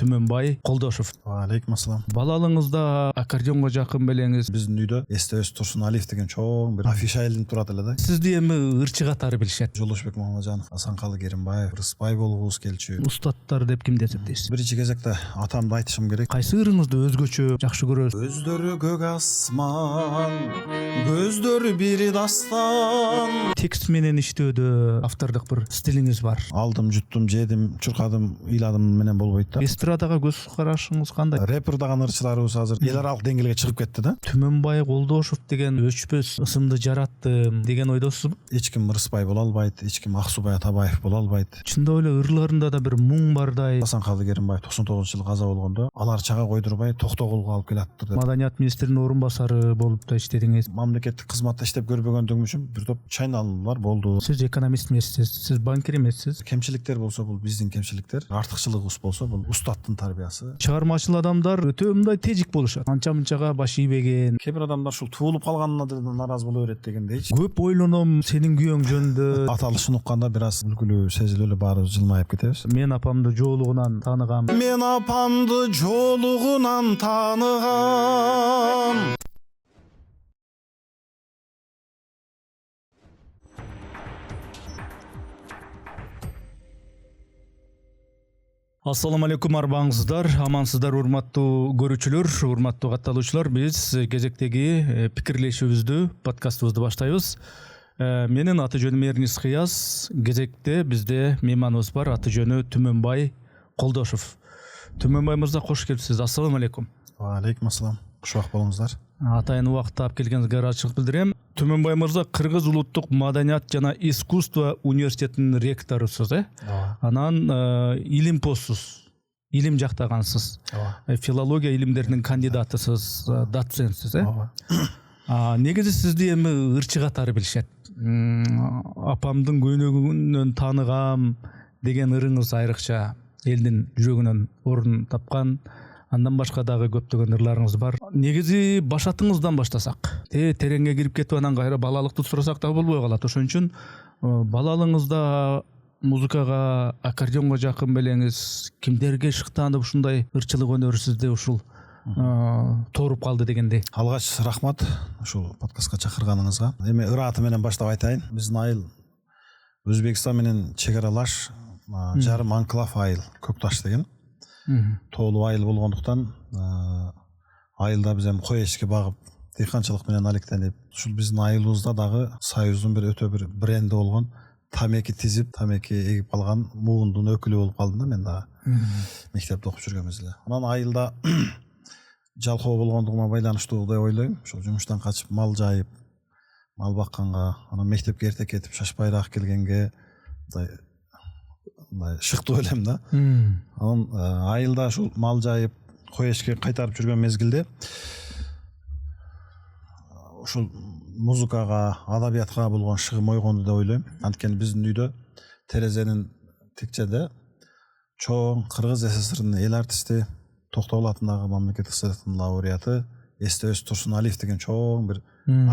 Түмөнбай Колдошов. Алейкум ассалам. Балалыгыңызда аккордеонго жакын белеңиз. Биздин үйдө Эстебес Турсуналиев деген чоң бир афиша илинип турат эле да. Сизди эми ырчы катары билишет. Жолдошбек Мамаджанов, Асанкалы Керимбаев, Рыспай болгубуз келчү. Устаттар деп кимди эсептейсиз? Биринчи кезекте атамды айтышым керек. Кайсы ырыңызды өзгөчө жакшы көрөсүз? Көздөрү көк асман, көздөрү бир дастан. Текст менен иштөөдө автордук бир стилиңиз бар. Алдым, жуттум, жедим, чуркадым, ыйладым менен болбойт да. Эстрадага көз карашыңыз кандай? Рэпер дагы ырчыларыбыз азыр эл аралык деңгээлге чыгып кетти да. Түмөнбай Колдошов деген өчпөс ысымды жараттым деген ойдосузбу? Эч ким Рыспай боло албайт, эч ким Аксубай Атабаев боло албайт. Чындап эле ырларында да бир муң бардай. Асанкалы Керимбаев 99-жылы каза болгондо алар чага койдурбай Токтогулга алып келаттыр деп. Маданият министринин орун басары болуп да иштедиңиз. Мамлекеттик кызматта иштеп көрбөгөндүгүм үчүн бир топ чайналуулар болду. Сиз экономист эмессиз, сиз банкир эмессиз. Кемчиликтер болсо бул биздин кемчиликтер, артыкчылыгыбыз болсо бул устаттын тарбиясы. Чыгармачыл адамдар өтө мындай тежик болушат. Анча мынчага баш ийбеген. Кээ бир адамдар ушул туулуп калганына да нааразы боло берет дегендейчи. Көп ойлоном сенин күйөөң жөнүндө. Аталышын укканда бир аз күлкүлүү сезилип эле баарыбыз жылмайып кетебиз. Мен апамды жоолугунан тааныгам. Мен апамды жоолугунан тааныгам. Ассаламу алейкум арбаңыздар, амансыздар урматтуу көрүүчүлөр, урматтуу катталуучулар. Биз кезектеги пикирлешүүбүздү, подкастыбызды баштайбыз. Менин аты жөнүм Эрнис Кыяз. Кезекте бизде мейманыбыз бар, аты жөнү Түмөнбай Колдошов. Түмөнбай мырза, кош келипсиз. Ассаламу алейкум. Алейкум ассалам. Кушубак болуңуздар. Атайын убакытта алып келгениңизге ыраазычылык билдирем. Түмөнбай мырза Кыргыз улуттук маданият жана искусство университетинин ректорусуз, Анан илим постсуз, илим жактагансыз. Филология илимдеринин кандидатысыз, доцентсиз, Негизи сизди эми ырчы катары билишет. Апамдын көйнөгүнөн тааныгам деген ырыңыз айрыкча элдин жүрөгүнөн орун тапкан. Андан башка дагы көптөгөн ырларыңыз бар. Негизи башатыңыздан баштасак. Тереңге кирип кетип анан кайра балалыкты сурасак да болбой калат. Ошон үчүн балалыгыңызда музыкага, аккордеонго жакын белеңиз, кимдерге шыктанып ушундай ырчылык өнөр сизди ушул тооруп калды дегендей. Алгач рахмат ушул подкастка чакырганыңызга. Эми ыраты менен баштап айтайын. Биздин айыл Өзбекстан менен чек аралаш жарым анклав айыл, Көкташ деген. Тоолуу айыл болгондуктан айылда биз эми кой эчки багып дыйканчылык менен алектенип, ушул биздин айылыбызда дагы Союздун бир өтө бир бренди болгон тамеки тизип, тамеки эгип калган муундун өкүлү болуп калдым да мен дагы мектепте окуп жүргөн мезгилде. Анан айылда жалкоо болгондугума байланыштуу деп ойлойм. Ушул жумуштан качып мал жайып, мал бакканга, анан мектепке эрте кетип шашпайраак келгенге шыктуу элем да. Анан айылда ушул мал жайып, кой эчке кайтарып жүргөн мезгилде ушул музыкага, адабиятка болгон шыгым ойгонду деп ойлойм. Анткени биздин үйдө терезенин тикчеде чоң Кыргыз СССРынын эл артисти, Токтогул атындагы мамлекеттик сыйлыктын лауреаты Эстебес Турсуналиев деген чоң бир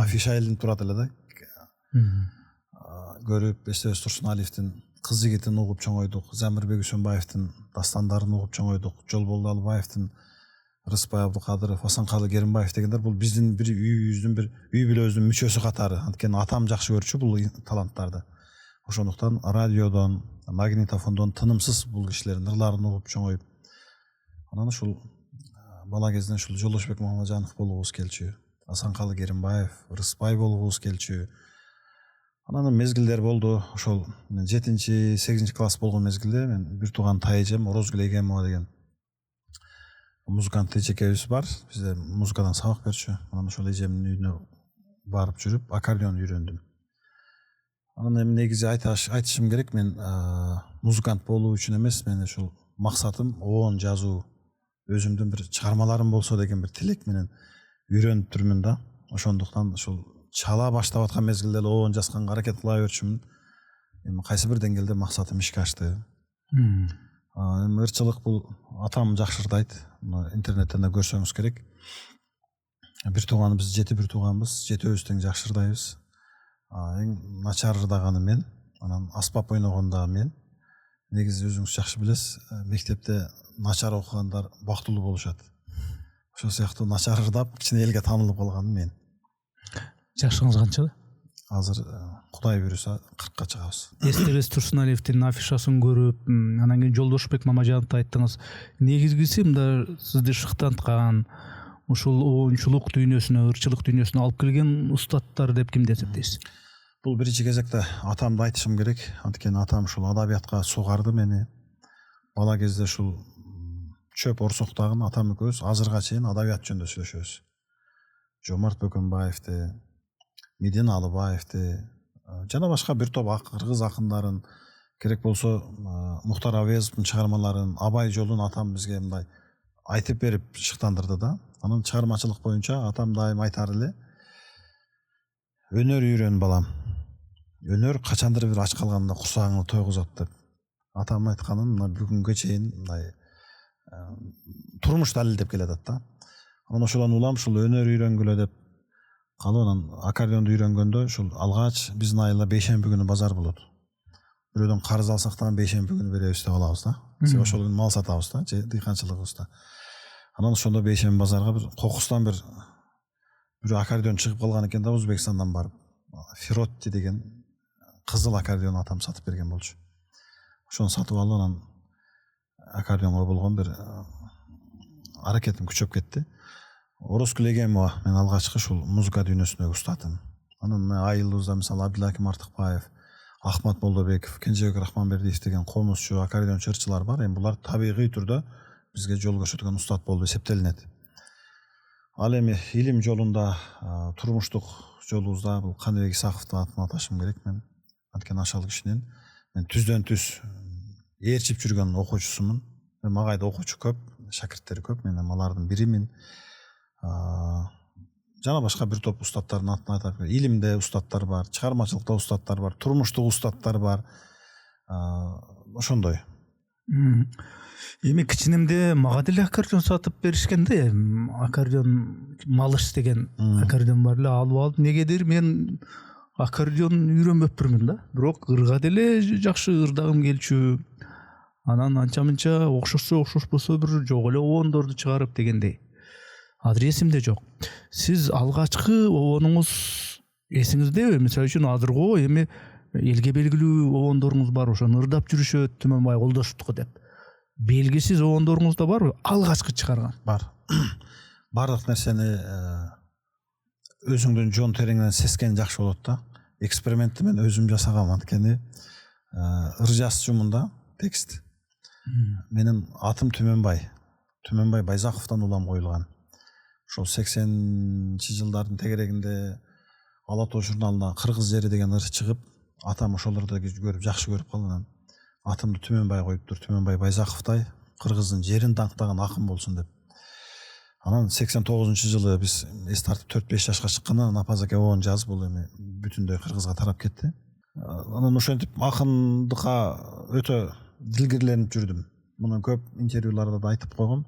афиша илинип турат эле да. Көрүп Эстебес Турсуналиевдин Кыз жигитин угуп чоңойдук, Замирбек Үсөнбаевдин дастандарын угуп чоңойдук, Жолболду Албаевдин, Рыспай Абдыкадыров, Асанкалы Керимбаев дегендер бул биздин бир үйүбүздүн бир үй бүлөбүздүн мүчөсү катары. Анткени атам жакшы көрчү бул таланттарды. Ошондуктан радиодон, магнитофондон тынымсыз бул кишилердин ырларын угуп чоңоюп, анан ушул бала кезинен ушул Жолдошбек Мамаджанов болгубуз келчү, Асанкалы Керимбаев, Рыспай болгубуз келчү. Анан мезгилдер болду. Ошол 7-8 класс болгон мезгилде мен бир тууган тайжем Орозгүл Эгемова деген музыкант эжекебиз бар. Бизде музыкадан сабак берчү. Анан ошол эжемдин үйүнө барып жүрүп аккордеон үйрөндүм. Анан эми негизи айтышым керек, мен музыкант болуу үчүн эмес, мен ушул максатым оон жазуу, өзүмдүн бир чыгармаларым болсо деген бир тилек менен үйрөнүп жүрмүн да. Ошондуктан ушул чала баштап аткан мезгилде эле оон жазганга аракет кыла берчүмүн. Эми кайсы бир деңгээлде максатым ишке ашты. Эми ырчылык бул атам жакшыртайт. Интернеттен да көрсөңүз керек. Бир тууганыбыз, 7 бир тууганбыз, 7-өбүз тең жакшыртайбыз. Эң начар ырдаганы мен, анан аспап ойногондо мен, негизи өзүңүз жакшы билесиз, мектепте начар окугандар бактылуу болушат. Ошол сыяктуу начар ырдап кичине элге таанылып калганым мен. Жашыңыз канчада? Азыр Кудай буйруса 40ка чыгабыз. Эстебес Турсуналиевдин афишасын көрүп, анан кийин Жолдошбек Мамажановду айттыңыз. Негизгиси мында сизди шыктанткан, ушул оюнчулук дүйнөсүнө, ырчылык дүйнөсүнө алып келген устаттар деп кимди эсептейсиз? Бул биринчи кезекте атамды айтышым керек. Анткени атам ушул адабиятка сугарды мени. Бала кезде ушул чөп орсоктагын атам экөөбүз азырга чейин адабият жөнүндө сүйлөшөбүз. Жомарт Бөкөнбаевди, Меден Алыбаевди, жана башка бир топ кыргыз акындарын, керек болсо Мухтар Авезовдун чыгармаларын, Абай жолун атам бизге мындай айтып берип шыктандырды да. Анын чыгармачылык боюнча атам дайым айтар эле: өнөр үйрөн балам. Өнөр качандыр бир ач калганда курсагыңды тойгузат деп. Атамдын айтканын мына бүгүнгө чейин мындай турмуш далилдеп келатат да. Анан ошодон улам ушул өнөр үйрөнгүлө деп калып, анан аккордеонду үйрөнгөндө ушул алгач биздин айылда бейшемби күнү базар болот. Бирөөдөн карыз алсак дагы бейшемби күнү беребиз деп алабыз да. Себеби ошол күнү мал сатабыз да, же дыйканчылыгыбызда. Анан ошондо бейшемби базарга бир кокустан бир аккордеон чыгып калган экен да, Өзбекстандан барып. Фиротти деген кызыл аккордеон атам сатып берген болчу. Ошону сатып алып, анан аккордеонго болгон бир аракетим күчөп кетти. Орозкүл Эгемова мен алгачкы ушул музыка дүйнөсүндөгү устатым. Анан айылыбызда мисалы Абдылаким Артыкбаев, Ахмат Молдобеков, Кенжебек Рахманбердиев деген комузчу, аккордеон чырчылар бар. Эми булар табигый түрдө бизге жол көрсөткөн устат болуп эсептелинет. Ал эми илим жолунда, турмуштук жолубузда бул Каныбек Исаковдун атын аташым керек мен. Анткени ашал кишинин мен түздөн түз ээрчип жүргөн окуучусумун. Мага да окуучу көп, шакирттери көп, мен алардын биримин. Жана башка бир топ устаттардын атын айтып, илимде устаттар бар, чыгармачылыкта устаттар бар, турмуштук устаттар бар. Ошондой. Эми кичинемде мага деле аккордеон сатып беришкен да, аккордеон малыш деген аккордеон бар эле, алып негедир мен аккордеон үйрөнбөппүрмүн да. Бирок ырга деле жакшы ырдагым келчү. Анан анча-мынча окшошпосо бир жок эле обондорду чыгарып дегендей. Азыр эсимде жок. Сиз алгачкы обонуңуз эсиңиздеби? Мисалы үчүн азырго эми элге белгилүү обондоруңуз бар, ошону ырдап жүрүшөт, Түмөнбай Колдошевдуку деп. Белгисиз обондоруңуз да барбы? Алгачкы чыгарган. Бар. Бардык нерсени өзүңдүн жон тереңинен сескен жакшы болот да. Экспериментти мен өзүм жасагам, анткени ыр жазчумун текст. Менин атым Түмөнбай. Түмөнбай Байзаковдон улам коюлган. Ошол 80-чи жылдардын тегерегинде Ала Тоо журналына Кыргыз жери деген ыр чыгып, атам ошолорду көрүп жакшы көрүп калган. Атымды Түмөнбай коюптур, Түмөнбай Байзаковдай Кыргыздын жерин даңктаган акын болсун деп. Анан 89-жылы жылы биз эс тартып 4-5 жашка чыкканда Напазаке обон жазып, бул эми бүтүндөй Кыргызга тарап кетти. Анан ошентип акындыкка өтө дилгирленип жүрдүм. Муну көп интервьюларда да айтып койгом.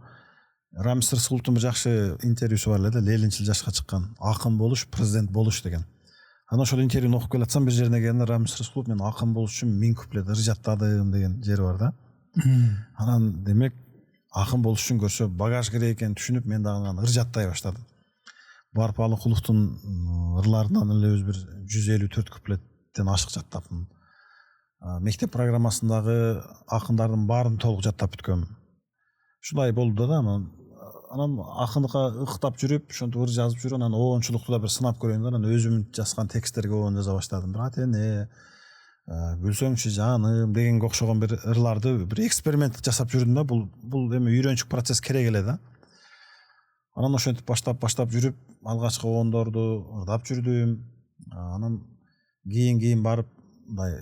Рамис Рыскуловдун бир жакшы интервьюсу бар эле, Ленинчил жашка чыккан. Акын болуш, президент болуш деген. Анан ошол интервьюну окуп келатсам, бир жерине келгенде Рамис Рыскулов мен акын болуш үчүн 1000 куплет ыр жаттадым деген жери бар да. Анан демек акын болуш үчүн көрсө багаж керек экенин түшүнүп, мен дагы ыр жаттай баштадым. Барып Алыкуловдун ырларынан эле өз бир 154 куплеттен ашык жаттапмын. Мектеп программасындагы акындардын баарын толук жаттап бүткөм. Ушулай болду да, анан акындыкка ыктап жүрүп, ошентип ыр жазып жүрүп, анан обончулукту да бир сынап көрөйүн да, анан өзүм жазган тексттерге обон жаза баштадым. Бир атене, күлсөңчү жаным дегенге окшогон бир ырларды бир эксперимент жасап жүрдүм да. Бул эми үйрөнчүк процесс керек эле да. Анан ошентип баштап жүрүп, алгачкы обондорду ырдап жүрдүм. Анан кийин барып мындай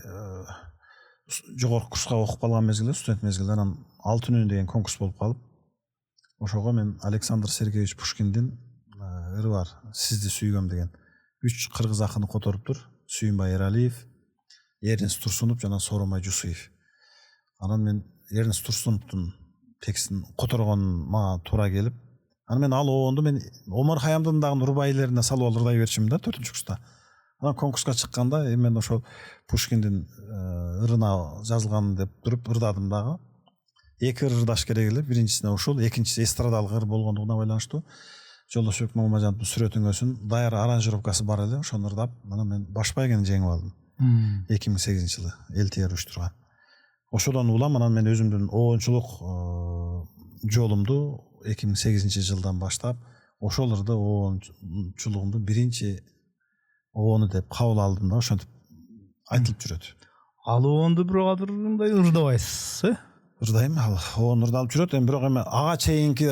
жогорку курска окуп калган мезгилде, студент мезгилде, анан Алтын үнү деген конкурс болуп калып, ошого мен Александр Сергеевич Пушкиндин ыры бар, Сизди сүйгөм деген. 3 кыргыз акыны которуптур. Сүйүнбай Эралиев, Эрнест Турсунов жана Сооронбай Жусуев. Анан мен Эрнест Турсуновдун текстин которгон мага туура келип, анан мен ал обонду мен Омар Хаямдын дагы Нурбайлерине салып алып ырдай берчимин да 4-курста. Анан конкурска чыкканда мен ошол Пушкиндин ырына жазылган деп туруп ырдадым дагы. 2 ырдаш керек эле. Биринчисине ушул, экинчиси эстрадалык ыр болгондугуна байланыштуу. Жолдошбек Мамажановдун сүрөтүнгөсүн даяр аранжировкасы бар эле. Ошону ырдап, анан мен баш байгени жеңип алдым. 2008-жылы ЛТР уюштурган. Ошодон улам анан мен өзүмдүн оончулук жолумду 2008-жылдан баштап ошол ырды оончулугумдун биринчи оону деп кабыл алдым да, ошентип айтылып жүрөт. Ал оонду бирок азыр мындай ырдабайсыз, Ырдайм, ал оон ырдалып жүрөт, бирок ага чейинки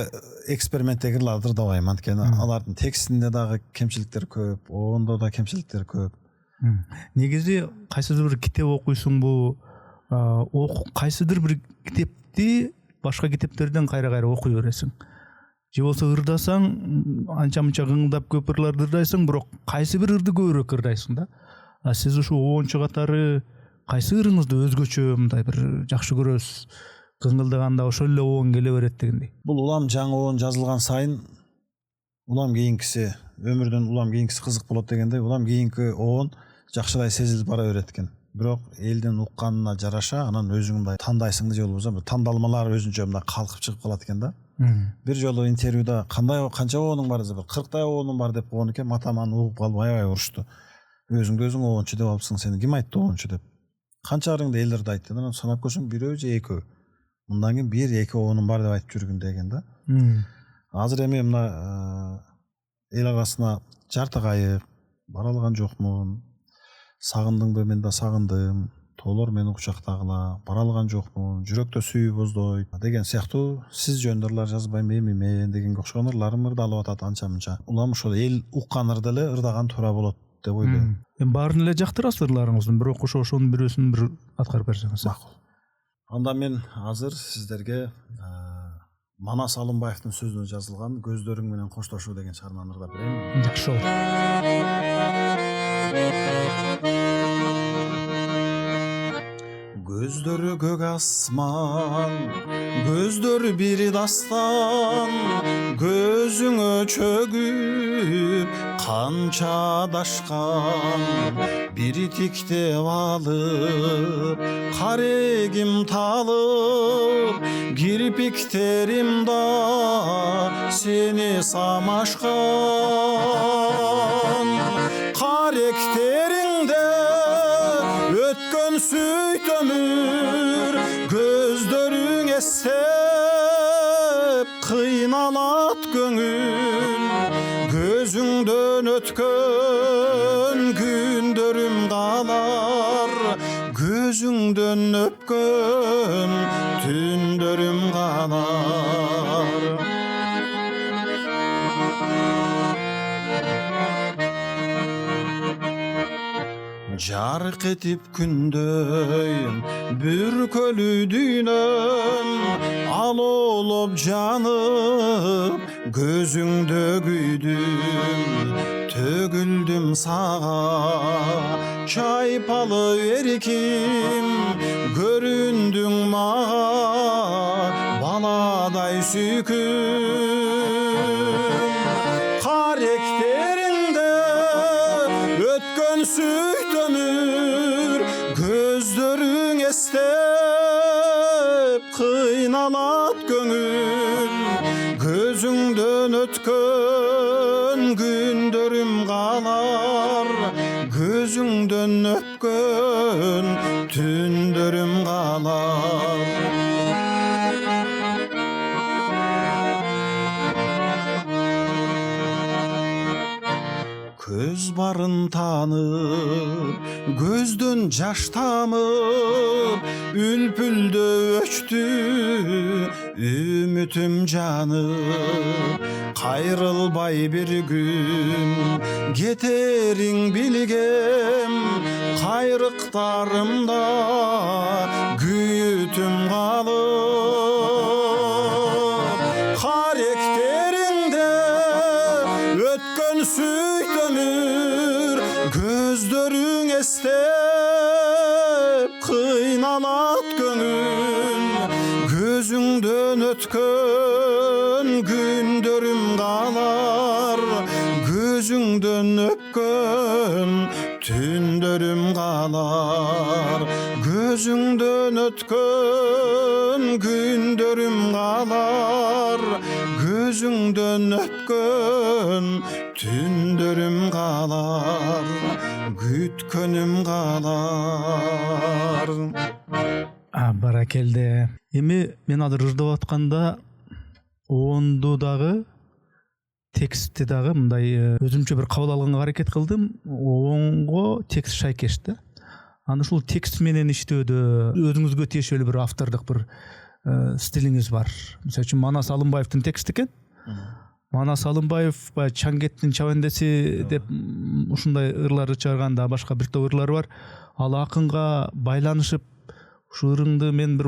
эксперименттегилерди ырдабайм, анткени алардын текстинде дагы кемчиликтер көп, оондо да кемчиликтер көп. Негизи кайсыдыр бир китеп окуйсуңбу, кайсыдыр бир китепти башка китептерден кайра окуй бересиң. Же болсо ырдасаң, анча-мынча кыңдап көп ырларды ырдайсың, бирок кайсы бир ырды көбүрөөк ырдайсың да. Сиз ушу оончу катары кайсы ырыңызды өзгөчө мындай бир жакшы көрөсүз? Кыңылдаганда ошол эле оон келе берет дегендей. Бул улам жаңы оон жазылган сайын улам кийинкиси, өмүрдөн улам кийинкиси кызык болот дегендей, улам кийинки оон жакшырай сезилип бара берет экен. Бирок элдин укканына жараша анан өзүң мындай тандайсың да, же болбосо тандалмалар өзүнчө мындай калкып чыгып калат экен да. Бир жолу интервьюда канча оонуң бар десе, 40 оонуң бар деп койгон экен, матаман угуп калып аябай урушту. Өзүңдү өзүң оончу деп алыпсың, сени ким айтты оончу деп. Канчаларыңды эл ырдайт, анан санап көрсөң бирөө же экөө. Мындан кийин 1-2 оонуң бар деп айтып жүргүн деген да. Азыр эми мына эл арасына жарты кайык, бара алган жокмун, сагындыңбы, мен да сагындым, тоолор мени кучактагыла, бара алган жокмун, жүрөктө сүйүү боздойт деген сыяктуу сиз жөнүндө ырлар жазбайм эми мен дегенге окшогон ырларым ырдалып атат анча-мынча. Улам ошол эл уккан ырды эле ырдаган туура болот деп ойлойм. Баарын эле жактырасыз ырларыңыздын, бирок ошонун бирөөсүн бир аткарып берсеңиз. Макул. Анда мен азыр сиздерге Манас Алымбаевдин сөзүнө жазылган Көздөрүң менен коштошуу деген чыгарманы ырдап берейин. Жакшы болот. Көздөрү көк асман, көздөрү бир дастан, көзүңө чөгүп канча адашкан, бири тиктеп алып карегим талып, кирпиктерим да сени самашкан, каректериңде өткөн сүйт өмүр, көздөрүң эстеп кыйналат көңүл, көзүңдөн өткөн күндөрүм калар, көзүңдөн өпкөн түндөрүм калар. Жарык этип күндөй бүркөлүү дүйнөм, алоолоп жанып көзүңдө күйдүм, төгүлдүм сага чайпалы эрким, көрүндүң мага баладай сүйкүм, каректериңде өткөн сүйт өмүр, көздөрүң эстеп кыйналат көңүл, көзүңдөн өткөн күндөрүм калар, көзүңдөн өпкөн түндөрүм калар. Көз барын танып, көздөн жаш тамып, үлпүлдө өчтү үмүтүм жанып, кайрылбай бир күн кетериң билгем, кайрыктарымда күйүтүм калып, каректериңде өткөн сүйт өмүр, көздөрүң эстеп кыйналат көңүл, көзүңдөн өткөн күндөрүм калар, көзүңдөн өпкөн күткөн күндөрүм калар, көзүңдөн өпкөн түндөрүм калар, күткөнүм калар. Баракелде. Эми мен азыр ырдап атканда оонду дагы текстти дагы мындай өзүмчө бир кабыл алганга аракет кылдым. Оонго текст шайкеш да. Аны ушул текст менен иштөөдө өзүңүзгө тиешелүү бир автордук бир стилиңиз бар. Мисалы үчүн Манас Алымбаевдин тексти экен. Манас Алымбаев баягы Чаңгеттин чабандеси деп ушундай ырларды чыгарганда башка бир топ ырлары бар. Ал акынга байланышып ушу ырыңды мен бир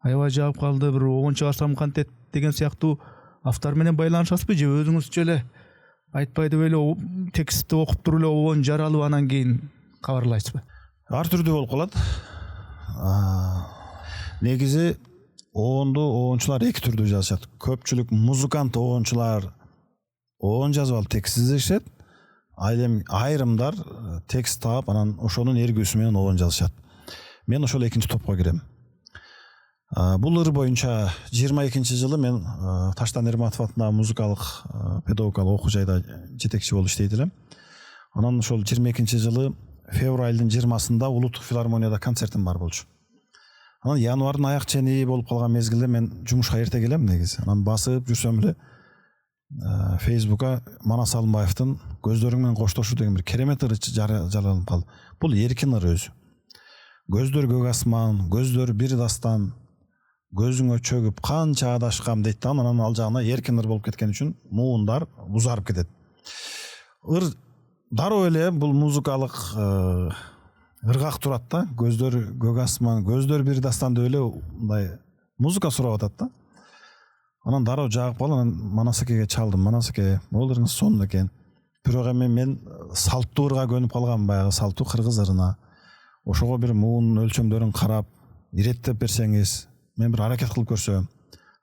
аябай жагып калды, бир оон чыгарсам кантет деген сыяктуу автор менен байланышасызбы же өзүңүзчө эле айтпай деп эле текстти окуп туруп эле оон жаралып анан кийин кабарлайсызбы? Ар түрдүү болуп калат. Негизи оонду оончулар эки түрдүү жазышат. Көпчүлүк музыкант оончулар оон жазып алып текст издешет. Айрымдар текст таап анан ошонун эргүүсү менен оон жазышат. Мен ошол экинчи топко кирем. Бул ыр боюнча 22-жылы мен Таштан Эрматов атындагы музыкалык педагогикалык окуу жайда жетекчи болуп иштейт элем. Анан ошол 22-жылы февралдын 20-сында Улуттук филармонияда концертим бар болчу. Анан январдын аяк чени болуп калган мезгилде мен жумушка эрте келем негизи. Анан басып жүрсөм эле Facebook'a Манас Алымбаевдин Көздөрүң менен коштошуу деген бир керемет ыры жарыяланып калды. Бул эркин ыр өзү. Көздөр көк асман, көздөр бир дастан, көзүңө чөгүп канча адашкам дейт да. Анан ал жагына эркин ыр болуп кеткен үчүн муундар узарып кетет. Ыр дароо эле бул музыкалык ыргак турат да. Көздөр көк асман, көздөр бир дастан деп эле мындай музыка сурап атат да. Анан дароо жагып калып анан Манас экеге чалдым. Манас эке, бул ырыңыз сонун экен. Бирок эми мен салттуу ырга көнүп калгам, баягы салттуу кыргыз ырына. Ошого бир муун өлчөмдөрүн карап, иреттеп берсеңиз, мен бир аракет кылып көрсөм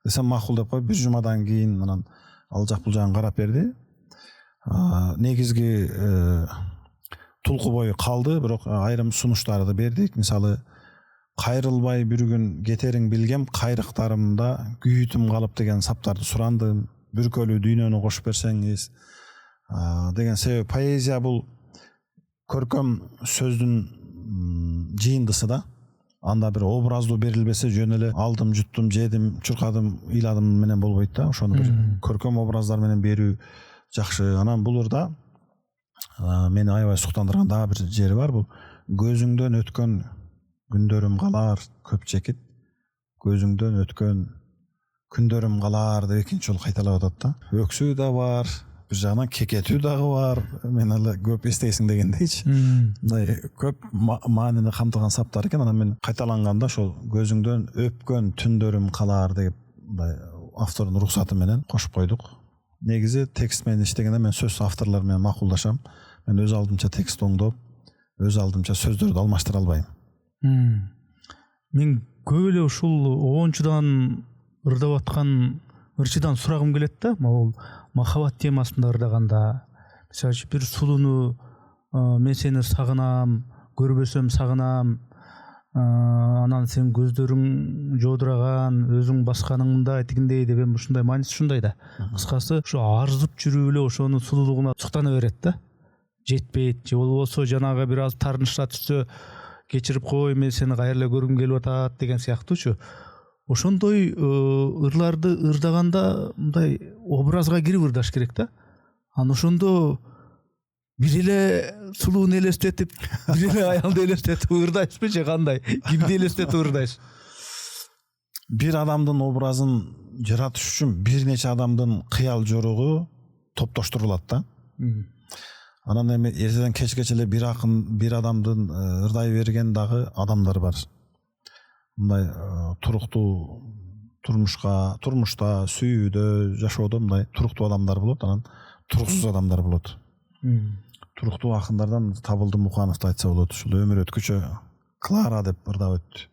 десем макул деп коюп, бир жумадан кийин анан ал жак бул жагын карап берди. Негизги тулку бою калды, бирок айрым сунуштарды бердик. Мисалы, кайрылбай бир күн кетериң билгем, кайрыктарымда күйүтүм калып деген саптарды сурандым. Бүркөлүү дүйнөнү кошуп берсеңиз деген себеп. Поэзия бул көркөм сөздүн жыйындысы да. Анда бир образдуу берилбесе жөн эле алдым, жуттум, жедим, чуркадым, ыйладым менен болбойт да. Ошону бир көркөм образдар менен берүү жакшы. Анан бул ырда мени аябай суктандырган дагы бир жери бар. Бул көзүңдөн өткөн күндөрүм калар, көп чекит. Көзүңдөн өткөн күндөрүм калар деп экинчи жолу кайталап атат да. Өксүү да бар, бир жагынан кекетүү дагы бар. Мен эле көп эстейсиң дегендейчи. Мындай көп маанини камтыган саптар экен. Анан мен кайталанганда ошол көзүңдөн өпкөн түндөрүм калар деп мындай автордун уруксаты менен кошуп койдук. Негизи текст менен иштегенде мен сөз авторлор менен макулдашам. Мен өз алдымча текст оңдоп, өз алдымча сөздөрдү алмаштыра албайм. Мен көп эле ушул оончудан ырдап аткан ырчыдан сурагым келет да. Могул махаббат темасында ырдаганда, мисалы үчүн бир сулууну мен сени сагынам, көрбөсөм сагынам, анан сен көздөрүң жодураган, өзүң басканыңда тигиндей деп ушундай мааниси ушундай да. Кыскасы ушу арзып жүрүп эле ошонун сулуулугуна суктана берет да. Жетпейт же болбосо жанагы бир аз таарынышта түшсө кечирип кой, мен сени кайра эле көргүм келип атат деген сыяктуучу. Ошондой ырларды ырдаганда мындай образга кирип ырдаш керек да. Анан ошондо бир эле сулууну элестетип, бир эле аялды элестетип ырдайсызбы же кандай? Кимди элестетип ырдайсыз? Бир адамдын образын жаратыш үчүн бир нече адамдын кыял жоругу топтоштурулат да. Анан эми эртеден кечке эле бир адамдын ырдай берген дагы адамдар бар. Мындай туруктуу турмушта, сүйүүдө, жашоодо мындай туруктуу адамдар болот, анан туруксуз адамдар болот. Туруктуу акындардан Табылды Мукановду айтса болот. Ушул өмүр өткүчө Клара деп ырдап өттү.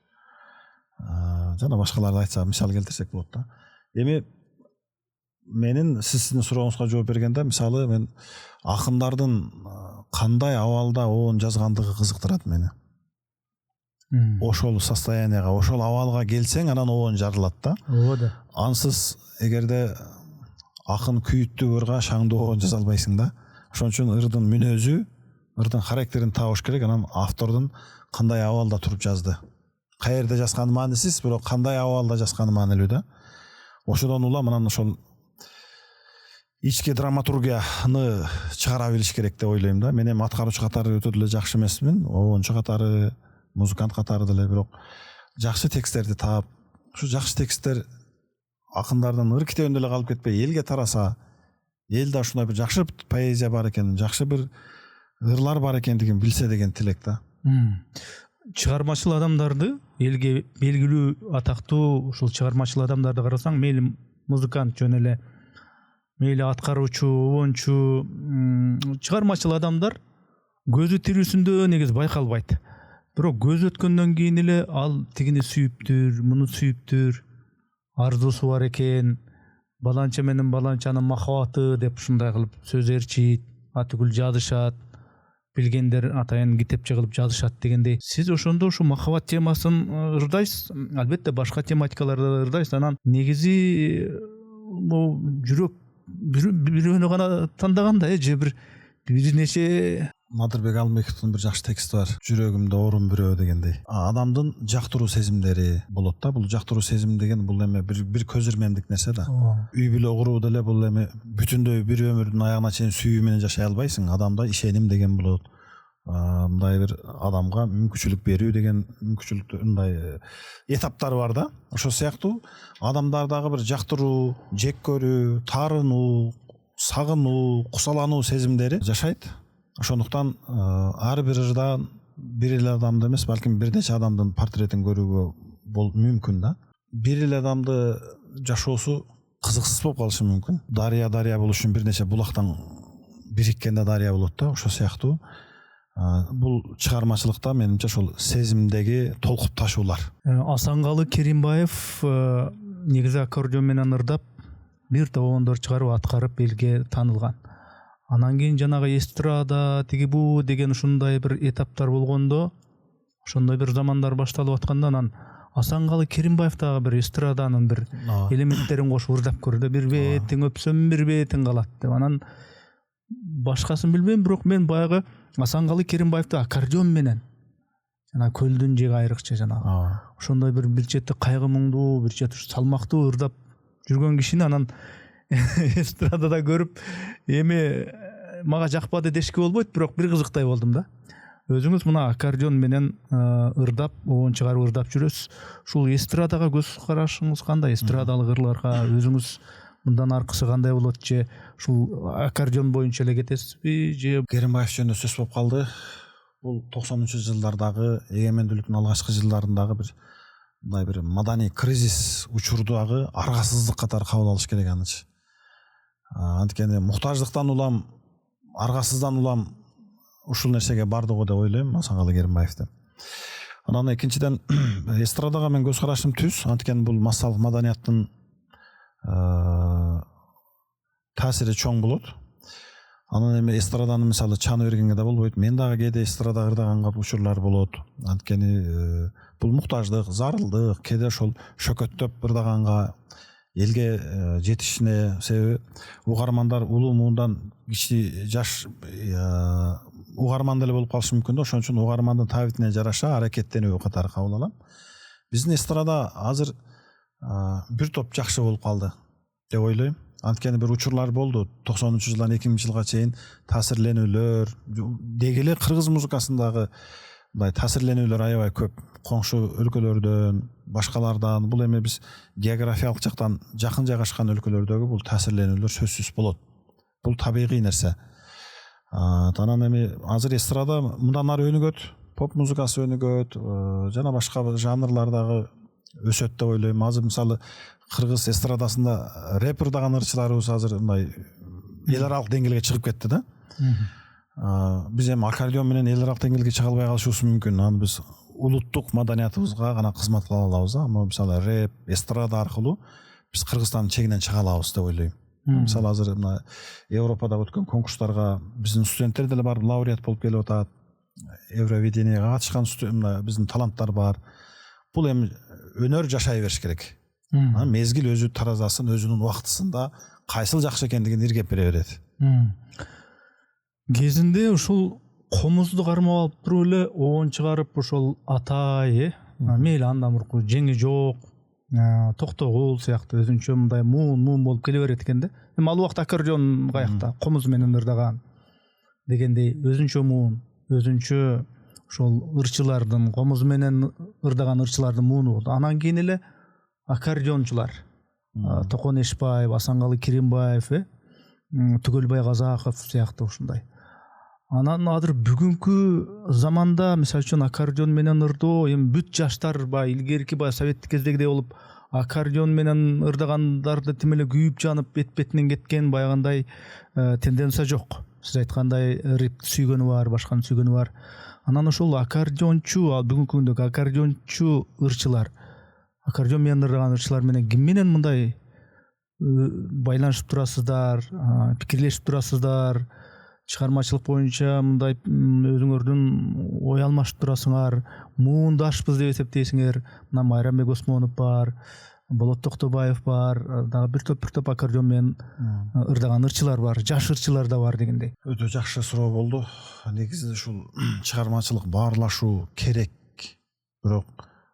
Жана башкаларды айтса, мисал келтирсек болот да. Эми менин сиздин сурооңузга жооп бергенде, мисалы мен акындардын кандай абалда оон жазгандыгы кызыктырат мени. ошол состоянияга, ошол абалга келсең, анан обон жарылат да. Ооба. Ансыз эгерде акын күйүттүү ырга шаңдуу обон жаза албайсың да. Ошон үчүн ырдын мүнөзү, ырдын характерин табыш керек, анан автордун кандай абалда туруп жазды. Каерде жазганы маанисиз, бирок кандай абалда жазганы маанилүү да. Ошодон улам анан ошол ички драматургияны чыгара билиш керек деп ойлойм да. Мен эми аткаруучу катары өтө деле жакшы эмесмин, обончу катары, музыкант катары деле, бирок жакшы тексттерди таап, ушу жакшы тексттер акындардын ыр китебинде эле калып кетпей, элге тараса, элде ушундай бир жакшы поэзия бар экен, жакшы бир ырлар бар экендигин билсе деген тилек да. Чыгармачыл адамдарды, элге белгилүү атактуу ушул чыгармачыл адамдарды карасаң, мейли музыкант жөн эле, мейли аткаруучу, обончу, чыгармачыл адамдар көзү тирүүсүндө негизи байкалбайт. Бирок көз өткөндөн кийин эле ал тигини сүйүптүр, муну сүйүптүр, арзусу бар экен, баланча менен баланчанын махабаты деп ушундай кылып сөз ээрчийт, атүгүл жазышат, билгендер атайын китепче кылып жазышат дегендей. Сиз ошондо ушу махабат темасын ырдайсыз, албетте башка тематикаларды ырдайсыз. Анан негизи бул жүрөк бирөөнү гана тандаганда же бир нече. Надырбек Алмековдун бир жакшы тексти бар. Жүрөгүмдө орун бирөө дегендей. Адамдын жактыруу сезимдери болот да. Бул жактыруу сезим деген бул эме бир көз ирмемдик нерсе да. Үй бүлө куруу деле бул эме бүтүндөй бир өмүрдүн аягына чейин сүйүү менен жашай албайсың. Адамда ишеним деген болот. Мындай бир адамга мүмкүнчүлүк берүү деген мүмкүнчүлүктү мындай этаптары бар да. Ошол сыяктуу адамдардагы бир жактыруу, жек көрүү, таарынуу, сагынуу, кусалануу сезимдери жашайт. Ошондуктан ар бир ырдан бир эле адамды эмес, балким бир нече адамдын портретин көрүүгө мүмкүн да. Бир эле адамды жашоосу кызыксыз болуп калышы мүмкүн. Дарыя болуш үчүн бир нече булактан бириккенде дарыя болот да. Ошол сыяктуу бул чыгармачылыкта менимче ошол сезимдеги толкуп ташуулар. Асанкалы Керимбаев негизи аккордеон менен ырдап, бир топ обондор чыгарып аткарып элге таанылган. Анан кийин жанагы эстрада тиги бу деген ушундай бир этаптар болгондо, ошондой бир замандар башталып атканда, анан Асанкалы Керимбаев дагы бир эстраданын бир элементтерин кошуп ырдап көрдү. Бир бетиң өпсөм, бир бетиң калат деп. Анан башкасын билбейм, бирок мен баягы Асанкалы Керимбаевди аккордеон менен жана көлдүн жеги айрыкча жанагы ошондой бир чети кайгы муңдуу, бир чети салмактуу ырдап жүргөн кишини анан эстрадада көрүп, эми мага жакпады дешке болбойт, бирок бир кызыктай болдум да. Өзүңүз мына аккордеон менен ырдап, обон чыгарып ырдап жүрөсүз. Ушул эстрадага көз карашыңыз кандай? Эстрадалык ырларга өзүңүз мындан аркысы кандай болот, же ушул аккордеон боюнча эле кетесизби, же? Керимбаев жөнүндө сөз болуп калды. Бул 90-жылдардагы эгемендүүлүктүн алгачкы жылдарындагы бир мындай бир маданий кризис учурдагы аргасыздык катары кабыл алыш керек анычы. Анткени муктаждыктан улам, аргасыздан улам ушул нерсеге барды го деп ойлойм Асанкалы Керимбаевди. Анан экинчиден эстрадага мен көз карашым түз, анткени бул массалык маданияттын таасири чоң болот. Анан эми эстраданы мисалы чаны бергенге да болбойт. Мен дагы кээде эстрада ырдаганга учурлар болот. Анткени бул муктаждык, зарылдык, кээде ошол шөкөттөп ырдаганга элге жетишине, себеби угармандар улуу муундан кичи жаш угарман деле болуп калышы мүмкүн да. Ошон үчүн угармандын табитине жараша аракеттенүү катары кабыл алам. Биздин эстрада азыр бир топ жакшы болуп калды деп ойлойм. Анткени бир учурлар болду 90-жылдан 2000-жылга чейин таасирленүүлөр, деги эле кыргыз музыкасындагы мындай таасирленүүлөр аябай көп. Коңшу өлкөлөрдөн, башкалардан, бул эми биз географиялык жактан жакын жайгашкан өлкөлөрдөгү бул таасирленүүлөр сөзсүз болот. Бул табигый нерсе. Анан эми азыр эстрада мындан ары өнүгөт, поп музыкасы өнүгөт, жана башка жанрлардагы өсөт деп ойлойм. Азыр мисалы кыргыз эстрадасында рэп ырдаган ырчыларыбыз азыр мындай эл аралык деңгээлге чыгып кетти да. Биз эми аккордеон менен эл аралык деңгээлге чыга албай калышыбыз мүмкүн. Аны биз улуттук маданиятыбызга гана кызмат кыла алабыз. Ама мисалы рэп, эстрада аркылуу биз Кыргызстандын чегинен чыга алабыз деп ойлойм. Мисалы азыр мына Европада өткөн конкурстарга биздин студенттер деле барып лауреат болуп келип атат. Евровидениеге катышкан мына биздин таланттар бар. Бул эми өнөр жашай бериш керек. Мезгил өзү таразасын, өзүнүн убактысында кайсыл жакшы экендигин иргеп бере берет. Кезинде ушул комузду кармап алып туруп эле оон чыгарып ошол атай, мейли андан мурку жеңи жок, токтогул сыяктуу өзүнчө мындай муун болуп келе берет экен да. Эми ал убакта аккордеон каякта, комуз менен ырдаган дегендей өзүнчө муун, өзүнчө ошол ырчылардын, комуз менен ырдаган ырчылардын мууну болду. Анан кийин эле аккордеончулар, Токон Эшбаев, Асанкалы Керимбаев, Түгөлбай Казаков сыяктуу ушундай. Анан азыр бүгүнкү заманда мисалы үчүн аккордеон менен ырдоо эми бүт жаштар илгерки советтик кездегидей болуп аккордеон менен ырдагандарды тим эле күйүп жанып бет-бетинен кеткен баягындай тенденция жок. Сиз айткандай рэп сүйгөнү бар, башканы сүйгөнү бар. Анан ошол аккордеончу, ал бүгүнкү күндөгү аккордеончу ырчылар, аккордеон менен ырдаган ырчылар менен ким менен мындай байланышып турасыздар, пикирлешип турасыздар, чыгармачылык боюнча мындай өзүңөрдүн ой алмашып турасыңар, муундашпыз деп эсептейсиңер? Мына Майрамбек Осмонов бар, Болот Токтобаев бар, дагы бир топ аккордеон менен ырдаган ырчылар бар, жаш ырчылар да бар дегендей. Өтө жакшы суроо болду. Негизи ушул чыгармачылык баарлашуу керек, бирок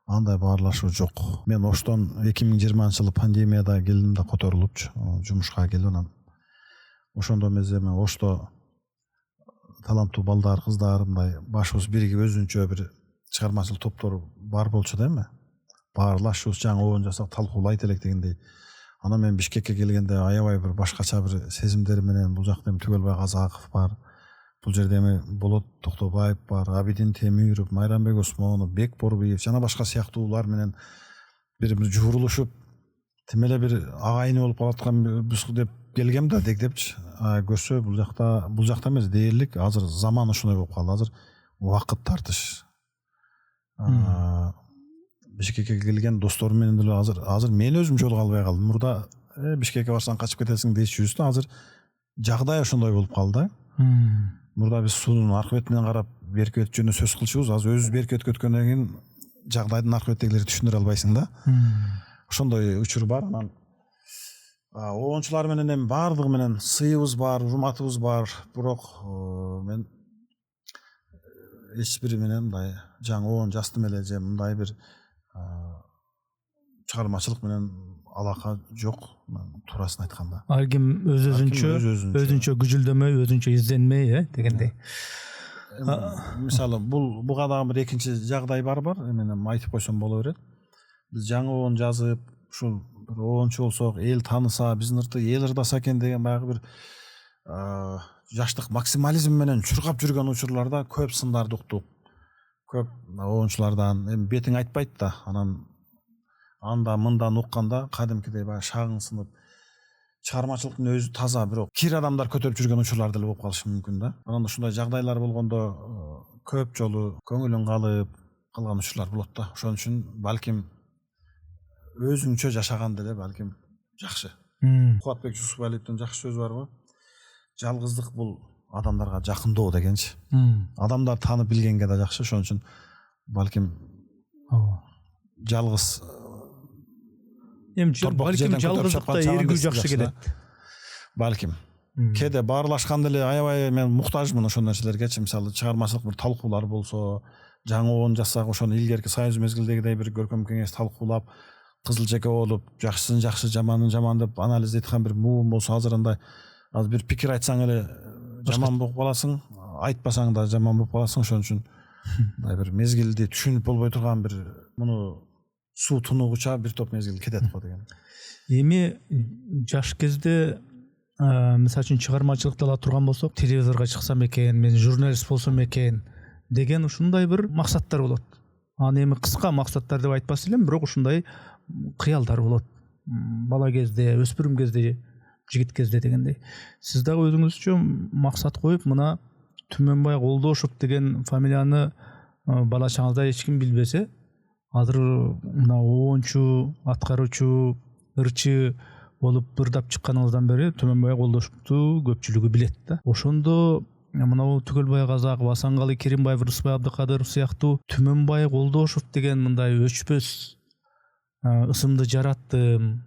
андай баарлашуу жок. Мен оштон 2020-жылы пандемияда келдим да которулупчу, жумушка келип анан ошондо меземе ошто таланттуу балдар, кыздар мындай башыбыз биригип өзүнчө бир чыгармачылык топтор бар болчу да эми. Баарлашуубуз, жаңы оон жасап талкуулайт элек дегендей. Анан мен Бишкекке келгенде аябай бир башкача бир сезимдер менен бул жакта эми Түгөлбай Казаков бар. Бул жерде эми Болот Токтобаев бар, Абидин Темиров, Майрамбек Осмонов, Бек Борбиев жана башка сыяктуулар менен бир жуурулушуп тим эле бир агайыны болуп калаткан деп келгем да дегдепчи. Көрсө бул жакта эмес, дээрлик азыр заман ушундай болуп калды. Азыр убакыт тартыш. Бишкекке келген досторум менен деле азыр мен өзүм жолуга албай калдым. Мурда Бишкекке барсаң качып кетесиң дейчүбүз да, азыр жагдай ошондой болуп калды. Мурда биз суунун аркы бетинен карап берки бет жөнүндө сөз кылчубуз. Азыр өзүбүз берки бетке өткөндөн кийин жагдайдын аркы беттегилерди түшүндүрө албайсың да. Ошондой учур бар. Анан оончулар менен эми баардыгы менен сыйыбыз бар, урматыбыз бар. Бирок мен эч бири менен мындай жаңы оон жастым эле же мындай бир чыгармачылык менен алака жок, туурасын айтканда. Ар ким өзүнчө күжүлдөмөй, өзүнчө изденмей, дегендей. Мисалы буга дагы бир экинчи жагдай бар. Мен айтып койсом боло берет. Биз жаңы оон жазып, ушул бир оончу болсок, эл тааныса, биздин ырды эл ырдаса экен деген баягы бир жаштык максимализм менен чуркап жүргөн учурларда көп сындарды уктук. Көп оончулардан эми бетиң айтпайт да, анан анда мындан укканда кадимкидей баягы шагың сынып, чыгармачылыктын өзү таза, бирок кир адамдар көтөрүп жүргөн учурлар деле болуп калышы мүмкүн да. Анан ушундай жагдайлар болгондо көп жолу көңүлүң калып калган учурлар болот да. Ошон үчүн балким өзүңчө жашаган деле балким жакшы. Кубатбек Жусупалиевдин жакшы сөзү барбы? Жалгыздык бул адамдарга жакындоо дегенчи. Адамдар таанып билгенге да жакшы. Ошон үчүн балким жалгыз балким жалгыздыкта эргүү жакшы келет. Балким кээде баарлашканда эле аябай мен муктажмын ошол нерселергечи. Мисалы чыгармачылык бир талкуулар болсо, жаңы оон жасак, ошону илгерки Союз мезгилдегидей бир көркөм кеңеш талкуулап, кызыл жеке болуп, жакшысын жакшы, жаманын жаман деп анализ эткан бир муун болсо, азыр андай азыр бир пикир айтсаң эле жаман болуп каласың, айтпасаң да жаман болуп каласың. Ошон үчүн мындай бир мезгилди түшүнүп болбой турган бир муну суу тунугуча бир топ мезгил кетет го деген. Эми жаш кезде мисалы үчүн чыгармачылыкта ала турган болсок, телевизорго чыксам экен, мен журналист болсом экен деген ушундай бир максаттар болот. Аны эми кыска максаттар деп айтпас элем, бирок ушундай кыялдар болот. Бала кезде, өспүрүм кезде, жигит кезде дегендей. Сиз дагы өзүңүзчө максат коюп, мына Түмөнбай Колдошев деген фамилияны бала чаңызда эч ким билбесе, азыр мына оончу, аткаруучу, ырчы болуп ырдап чыкканыңыздан бери Түмөнбай Колдошевду көпчүлүгү билет да. Ошондо мынау Түгелбай Казаков, Асанкалы Керимбаев, Рысбай Абдыкадыров сыяктуу Түмөнбай Колдошев деген мындай өчпөс ысымды жараттым,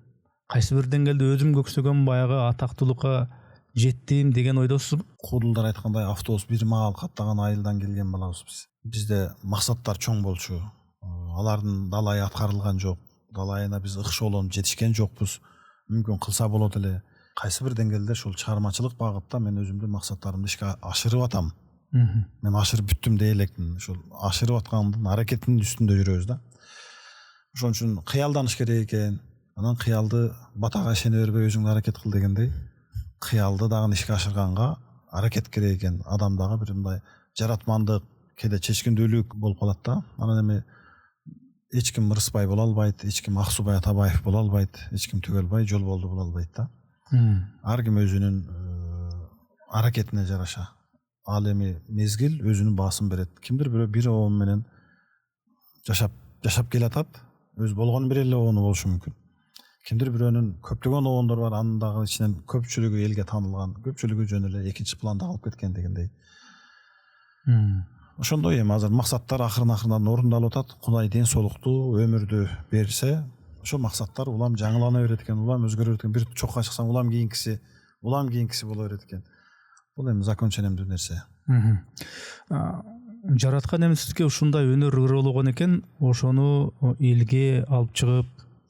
кайсы бир деңгээлде өзүм көксөгөн баягы атактуулукка жеттим деген ойдосузбу? Куудулдар айткандай автобус бир маал каттаган айылдан келген балабыз биз. Бизде максаттар чоң болчу. Алардын далайы аткарылган жок. Далайына биз ыкшоолонуп жетишкен жокпуз. Мүмкүн кылса болот эле. Кайсы бир деңгээлде ушул чыгармачылык багытта мен өзүмдүн максаттарымды ишке ашырып атам. Мен ашырып бүттүм дей элекмин. Ушул ашырып аткандын аракетинин үстүндө жүрөбүз да. Ошон үчүн кыялданыш керек экен. Анан кыялды батага ишене бербей өзүң аракет кыл дегендей, кыялды дагы ишке ашырганга аракет керек экен. Адамдагы бир мындай жаратмандык, кээде чечкиндүүлүк болуп калат да. Анан эми эч ким Рысбай боло албайт, эч ким Аксубай Атабаев боло албайт, эч ким Түгелбай Жолболду боло албайт да. Ар ким өзүнүн аракетине жараша. Ал эми мезгил өзүнүн баасын берет. Кимдир бирөө бир оон менен жашап келатат, өз болгон бир эле оону болушу мүмкүн. Кимдир бирөөнүн көптөгөн оондор бар, анын дагы ичинен көпчүлүгү элге таанылган, көпчүлүгү жөн эле экинчи планда калып кеткен дегендей. Ошондой эми азыр максаттар акырын орундалып атат. Кудай ден соолукту, өмүрдү берсе, ошол максаттар улам жаңылана берет экен, улам өзгөрө берет экен. Бир чокка чыксаң улам кийинкиси боло берет экен. Бул эми закон ченемдүү нерсе. Жараткан эми сизге ушундай өнөр ырыологон экен, ошону элге алып чыгып,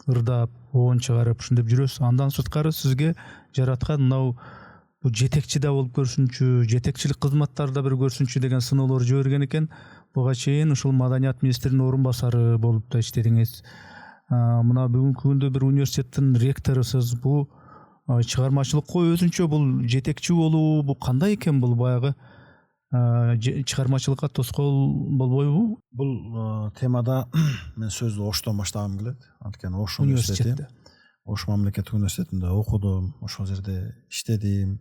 ырдап, оон чыгарып ушинтип жүрөсүз. Андан сырткары сизге жараткан мынау жетекчи да болуп көрсүнчү, жетекчилик кызматтарда бир көрсүнчү деген сыноолор жиберген экен. Буга чейин ушул маданият министринин орун басары болуп да иштедиңиз. Мына бүгүнкү күндө бир университеттин ректорусуз. Бул чыгармачылыкка өзүнчө бул жетекчи болуу, бул кандай экен? Бул баягы чыгармачылыкка тоскоол болбойбу? Бул темада мен сөздү Оштон баштагым келет. Анткени Ош университети, Ош мамлекеттик университетинде окудум, ошол жерде иштедим.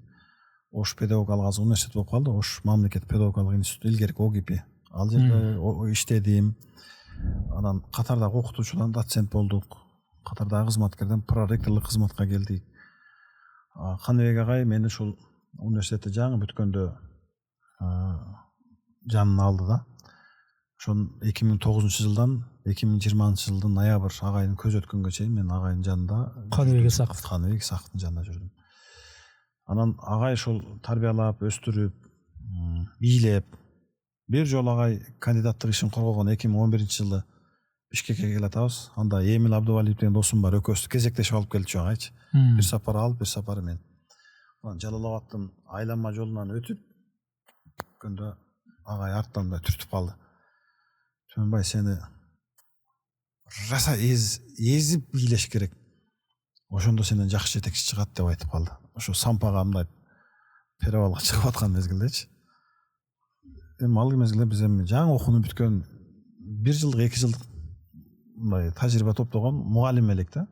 Ош педагогикалык азыр университет болуп калды. Ош мамлекеттик педагогикалык институту, илгерки ОГИПи. Ал жерде иштедим. Анан катардагы окутуучудан доцент болдук. Катардагы кызматкерден проректорлук кызматка келдик. Каныбек агай мени ушул университетте жаңы бүткөндө жанына алды да. Ошон 2009-жылдан 2020-жылдын ноябрь агайдын көз өткөнгө чейин мен агайдын жанында, Каныбек Исаковдун жанында жүрдүм. Анан агай ошол тарбиялап, өстүрүп, бийлеп, бир жолу агай кандидаттык ишин коргогон 2011-жылы Бишкекке келатабыз. Анда Эмил Абдувалиев деген досум бар, экөөбүз кезектешип алып келчү агайчы. Бир сапар ал, бир сапар мен. Анан Жалал Абадтын айланма жолунан өтүп өткөндө агай арттан да түртүп калды. Түмөнбай, сени эзип бийлеш керек. Ошондо сенен жакшы жетекчи чыгат деп айтып калды. Ошо сампага мындай перевалга чыгып аткан мезгилдечи. Эми ал мезгилде биз эми жаңы окууну бүткөн 1 жылдык 2 жылдык мындай тажрыйба топтогон мугалим элек да.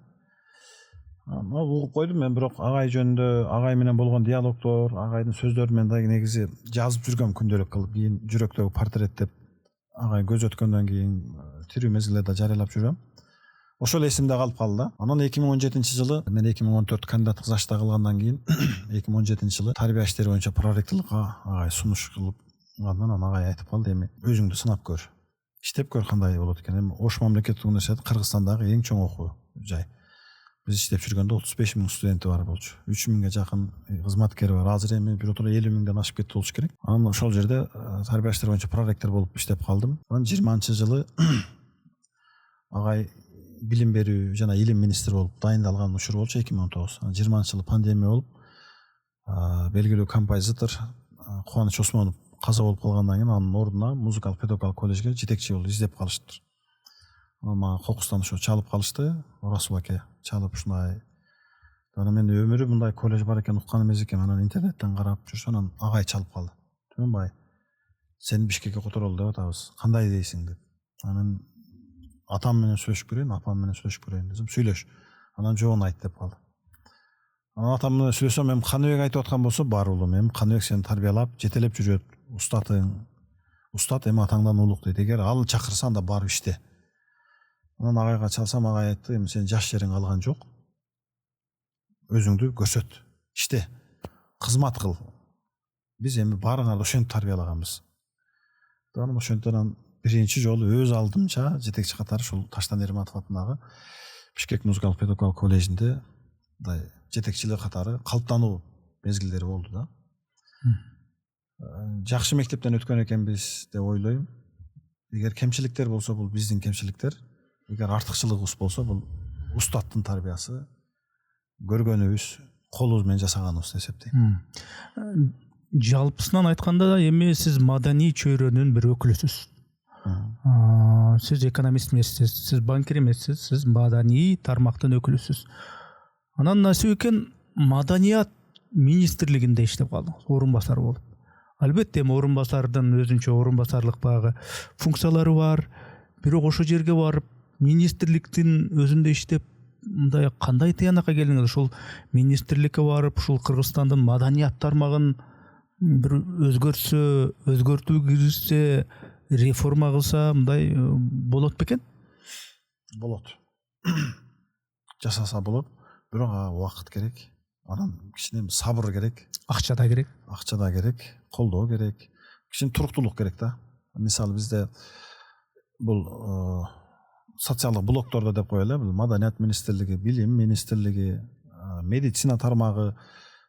Угуп койдум мен, бирок агай жөнүндө, агай менен болгон диалогдор, агайдын сөздөрүн мен да негизи жазып жүргөм күндөөлүк кылып, кийин жүрөктөгү портрет деп агай көз өткөндөн кийин тирүү мезгилде жарыялап жүрөм. Ошол эсимде калып калды да. Анан 2017-жылы мен 2014 кандидаттык зачетта кылгандан кийин 2017-жылы тарбия иштери боюнча проректорлукка агай сунуш кылып, андан агай айтып калды, эми өзүңдү сынап көр. Иштеп көр кандай болот экен. Эми Ош мамлекеттик университети Кыргызстандагы эң чоң окуу жай. Биз иштеп жүргөндө 35 000 студенти бар болчу. 3 000ге жакын кызматкери бар. Азыр эми бир отура 50 000ден ашып кетти болуш керек. Анан ошол жерде тарбия иштери боюнча проректор болуп иштеп калдым. Анан 20-жылы агай билим берүү жана илим министри болуп дайындалган учур болчу 2019. 20-жылы пандемия болуп, белгилүү композитор Кубаныч Осмонов каза болуп калгандан кийин анын ордуна музыкалык педагогикалык коллежге жетекчи болуп издеп калыштыр. Мага Кокустан ошо чалып калышты, Расул аке чалып ушундай. Анан мен өмүрү мындай коллеж бар экен уккан эмес экен. Анан интернеттен карап жүрсөм, анан агай чалып калды. Түмөнбай, сени Бишкекке которолу деп атабыз. Кандай дейсиң деп. Анан атам менен сүйлөшүп көрөйүн, апам менен сүйлөшүп көрөйүн десем, сүйлөш. Анан жоон айт деп калды. Анан атам менен сүйлөсөм, эми Каныбек айтып аткан болсо, бар уулум, эми Каныбек сени тарбиялап, жетелеп жүрөт. Устат эми атаңдан улук дейт. Эгер ал чакырса, анда барып иште. Анан агайга чалсам, агай айтты, эми сенин жаш жериң калган жок. Өзүңдү көрсөт, иште, кызмат кыл. Биз эми баарыңарды ошентип тарбиялаганбыз. Анан ошентен биринчи жолу өз алдымча жетекчи катары ушул Таштан Эрматов атындагы Бишкек музыкалык педагогикалык коллежинде мындай жетекчилер катары калыптануу мезгилдери болду да. Жакшы мектептен өткөн экенбиз деп ойлойм. Эгер кемчиликтер болсо бул биздин кемчиликтер, эгер артыкчылыгыбыз болсо бул устаттын тарбиясы, көргөнүбүз, колубуз менен жасаганыбыз деп эсептейм. Жалпысынан айтканда эми сиз маданий чөйрөнүн бир өкүлүсүз. Сиз экономист эмессиз, сиз банкир эмессиз, сиз маданий тармактын өкүлүсүз. Анан насип экен маданият министрлигинде иштеп калдыңыз, орун басар болуп. Албетте орун басардын өзүнчө орун басарлык багы функциялары бар. Бирок ошол жерге барып министрликтин өзүндө иштеп мындай кандай тыянакка келдиңиз? Ушул министрликке барып ушул Кыргызстандын маданият тармагын бир өзгөртүү киргизсе, реформа кылса мындай болот бекен? Болот. Жасаса болот, бирок убакыт керек. Анан кичине сабыр керек. Акча да керек. Акча да керек, колдоо керек. Кичине туруктуулук керек да. Мисалы бизде бул социалдык блоктордо деп коелу, бул маданият министрлиги, билим министрлиги, медицина тармагы,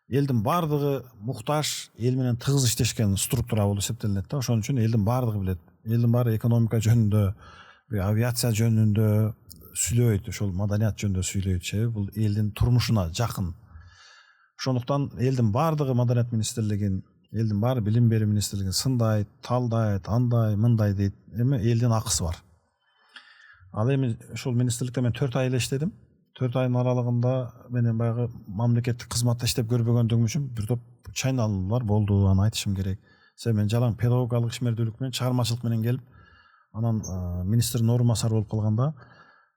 элдин баардыгы муктаж, эл менен тыгыз иштешкен структура болуп эсептелинет да. Ошон үчүн элдин баардыгы билет. Элдин баары экономика жөнүндө, авиация жөнүндө сүйлөйт, ошол маданият жөнүндө сүйлөйт. Себеби бул элдин турмушуна жакын. Ошондуктан элдин баардыгы маданият министрлигин, элдин баары билим берүү министрлигин сындайт, талдайт, андай, мындай дейт. Эми элдин акысы бар. Ал эми ошол министрликте мен 4 ай эле иштедим. 4 айдын аралыгында менен баягы мамлекеттик кызматта иштеп көрбөгөндүгүм үчүн бир топ чайналуулар болду, аны айтышым керек. Себеби мен жалаң педагогикалык ишмердүүлүк менен, чыгармачылык менен келип, анан министрдин орун басары болуп калганда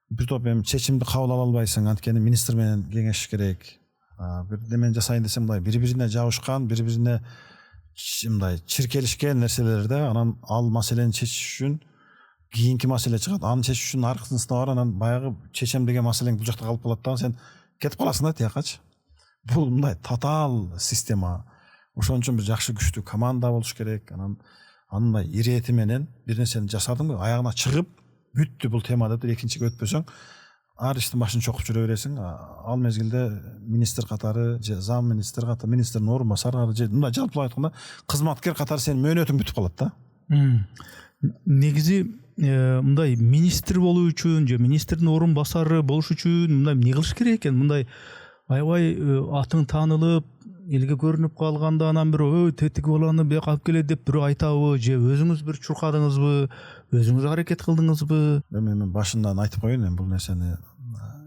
бир топ эми чечимди кабыл ала албайсың, анткени министр менен кеңешиш керек. Бир немени жасайын десем мындай бири-бирине жабышкан, бири-бирине мындай чиркелишкен нерселерде, анан ал маселени чечиш үчүн кийинки маселе чыгат. Аны чечиш үчүн аркысына бар, анан баягы чечем деген маселең бул жакта калып калат да, сен кетип каласың да тиякачы. Бул мындай татаал система. Ошон үчүн бир жакшы күчтүү команда болуш керек. Анан мындай ирети менен бир нерсени жасадыңбы, аягына чыгып, бүттү бул тема деп экинчиге өтпөсөң, ар иштин башын чокуп жүрө бересиң. Ал мезгилде министр катары, же зам министр катары, министрдин орун басары, же мындай жалпылап айтканда кызматкер катары сенин мөөнөтүң бүтүп калат да. Негизи мындай министр болуу үчүн же министрдин орун басары болуш үчүн мындай эмне кылыш керек экен? Мындай аябай атың таанылып, элге көрүнүп калганда анан бир тетиги баланы бияка алып келет деп бирөө айтабы, же өзүңүз бир чуркадыңызбы, өзүңүз аракет кылдыңызбы? Мен башынан айтып коеюн, бул нерсени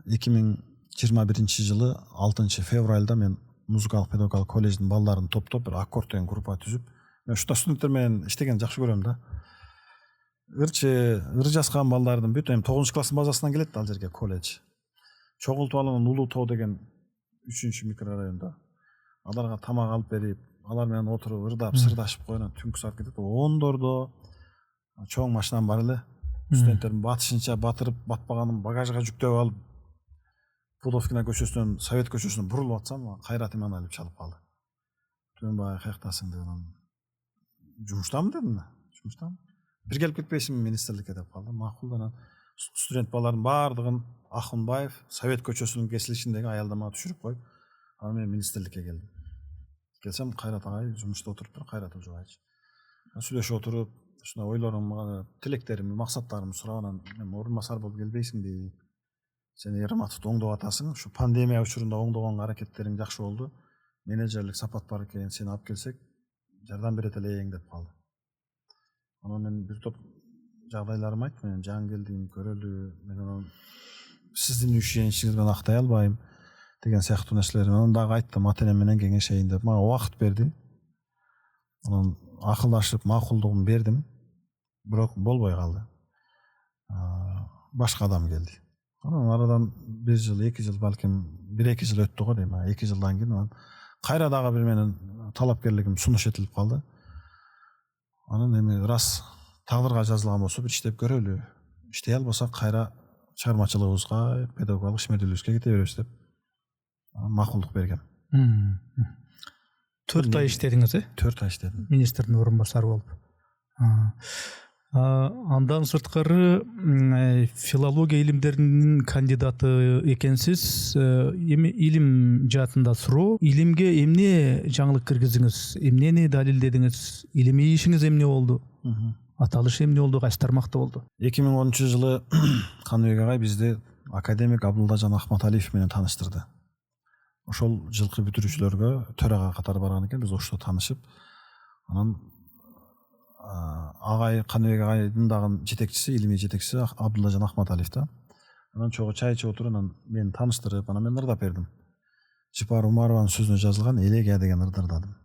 2021 жылы 6 февралда мен музыкалык педагогикалык коллеждин балдарын топтоп бир аккорд деген группа түзүп, мен ушундай студенттер менен иштеген жакшы көрөм да. Ыр жазган балдардын бүт эми 9 класстын базасынан келет ал жерге колледж. Чогултуп алып Улуу Тоо деген 3 микрорайонда аларга тамак алып берип, алар менен отуруп ырдап сырдашып койгон түнкү саат кетет. Ондордо чоң машинам бар эле. Студенттердин батышынча батырып, батпаганын багажга жүктөп алып, Пудовкина көчөсүнөн Совет көчөсүнө бурулуп атсам, Кайрат Иманалиев чалып калды. Түн бай каяктасың деген. Жумуштамын дедим. Жумуштамын. Бир келип кетпейсиңби министрликке деп калды. Макул анан студент балдардын баардыгын Акунбаев Совет көчөсүнүн кесилишиндеги аялдамага түшүрүп коюп, анан мен министрликке келдим. Келсем Кайрат агай жумушта отуруптур, Кайрат Ожобаевич. Сүйлөшүп отуруп, ушундай ойлорумду, тилектеримди, максаттарымды сурап, анан мен орун басар болуп келбейсиңби? Сен Эрматовду оңдоп атасың. Ушу пандемия учурунда оңдогонго аракеттериң жакшы болду. Менеджерлик сапат бар экен, сени алып келсек жардам берет элең деп калды. Анан мен бир топ жагдайларымды айттым, мен жаңы келдим, көрөлү, мен анан сиздин ишеничиңиз менен актай албайм деген сыяктуу нерселерди анан дагы айттым, ата-энем менен кеңешейин деп. Мага убакыт берди. Анан акылдашып, макулдугун бердим. Бирок болбой калды. Башка адам келди. Анан арадан 1 жыл, 2 жыл, балким 1-2 жыл өттү го дейм. 2 жылдан кийин анан кайра дагы бир менин талапкерлигим сунуш этилип калды. Анан эми раз тагдырга жазылган болсо бир иштеп көрөлү. Иштей албасак кайра чыгармачылыгыбызга, педагогикалык ишмердүүлүгүбүзгө кете беребиз деп макулдук бергем. 4 ай иштедиңиз, 4 ай иштедим. Министрдин орун басары болуп. Андан сырткары филология илимдеринин кандидаты экенсиз. Эми илим жаатында суроо, илимге эмне жаңылык киргиздиңиз, эмнени далилдедиңиз, илимий ишиңиз эмне болду, аталыш эмне болду, кайсы тармакта болду? 2013-жылы Каныбек агай бизди академик Абдуллажан Ахматалиев менен тааныштырды. Ошол жылкы бүтүрүүчүлөргө төрага катары барган экен, биз ошто таанышып, анан агай Каныбек агайдын дагы жетекчиси, илимий жетекчиси Абдуллажан Ахматалиев да. Анан чогуу чай ичип отуруп, анан мени тааныштырып, анан мен ырдап бердим. Жыпар Умарованын сөзүнө жазылган Элегия деген ырды ырдадым.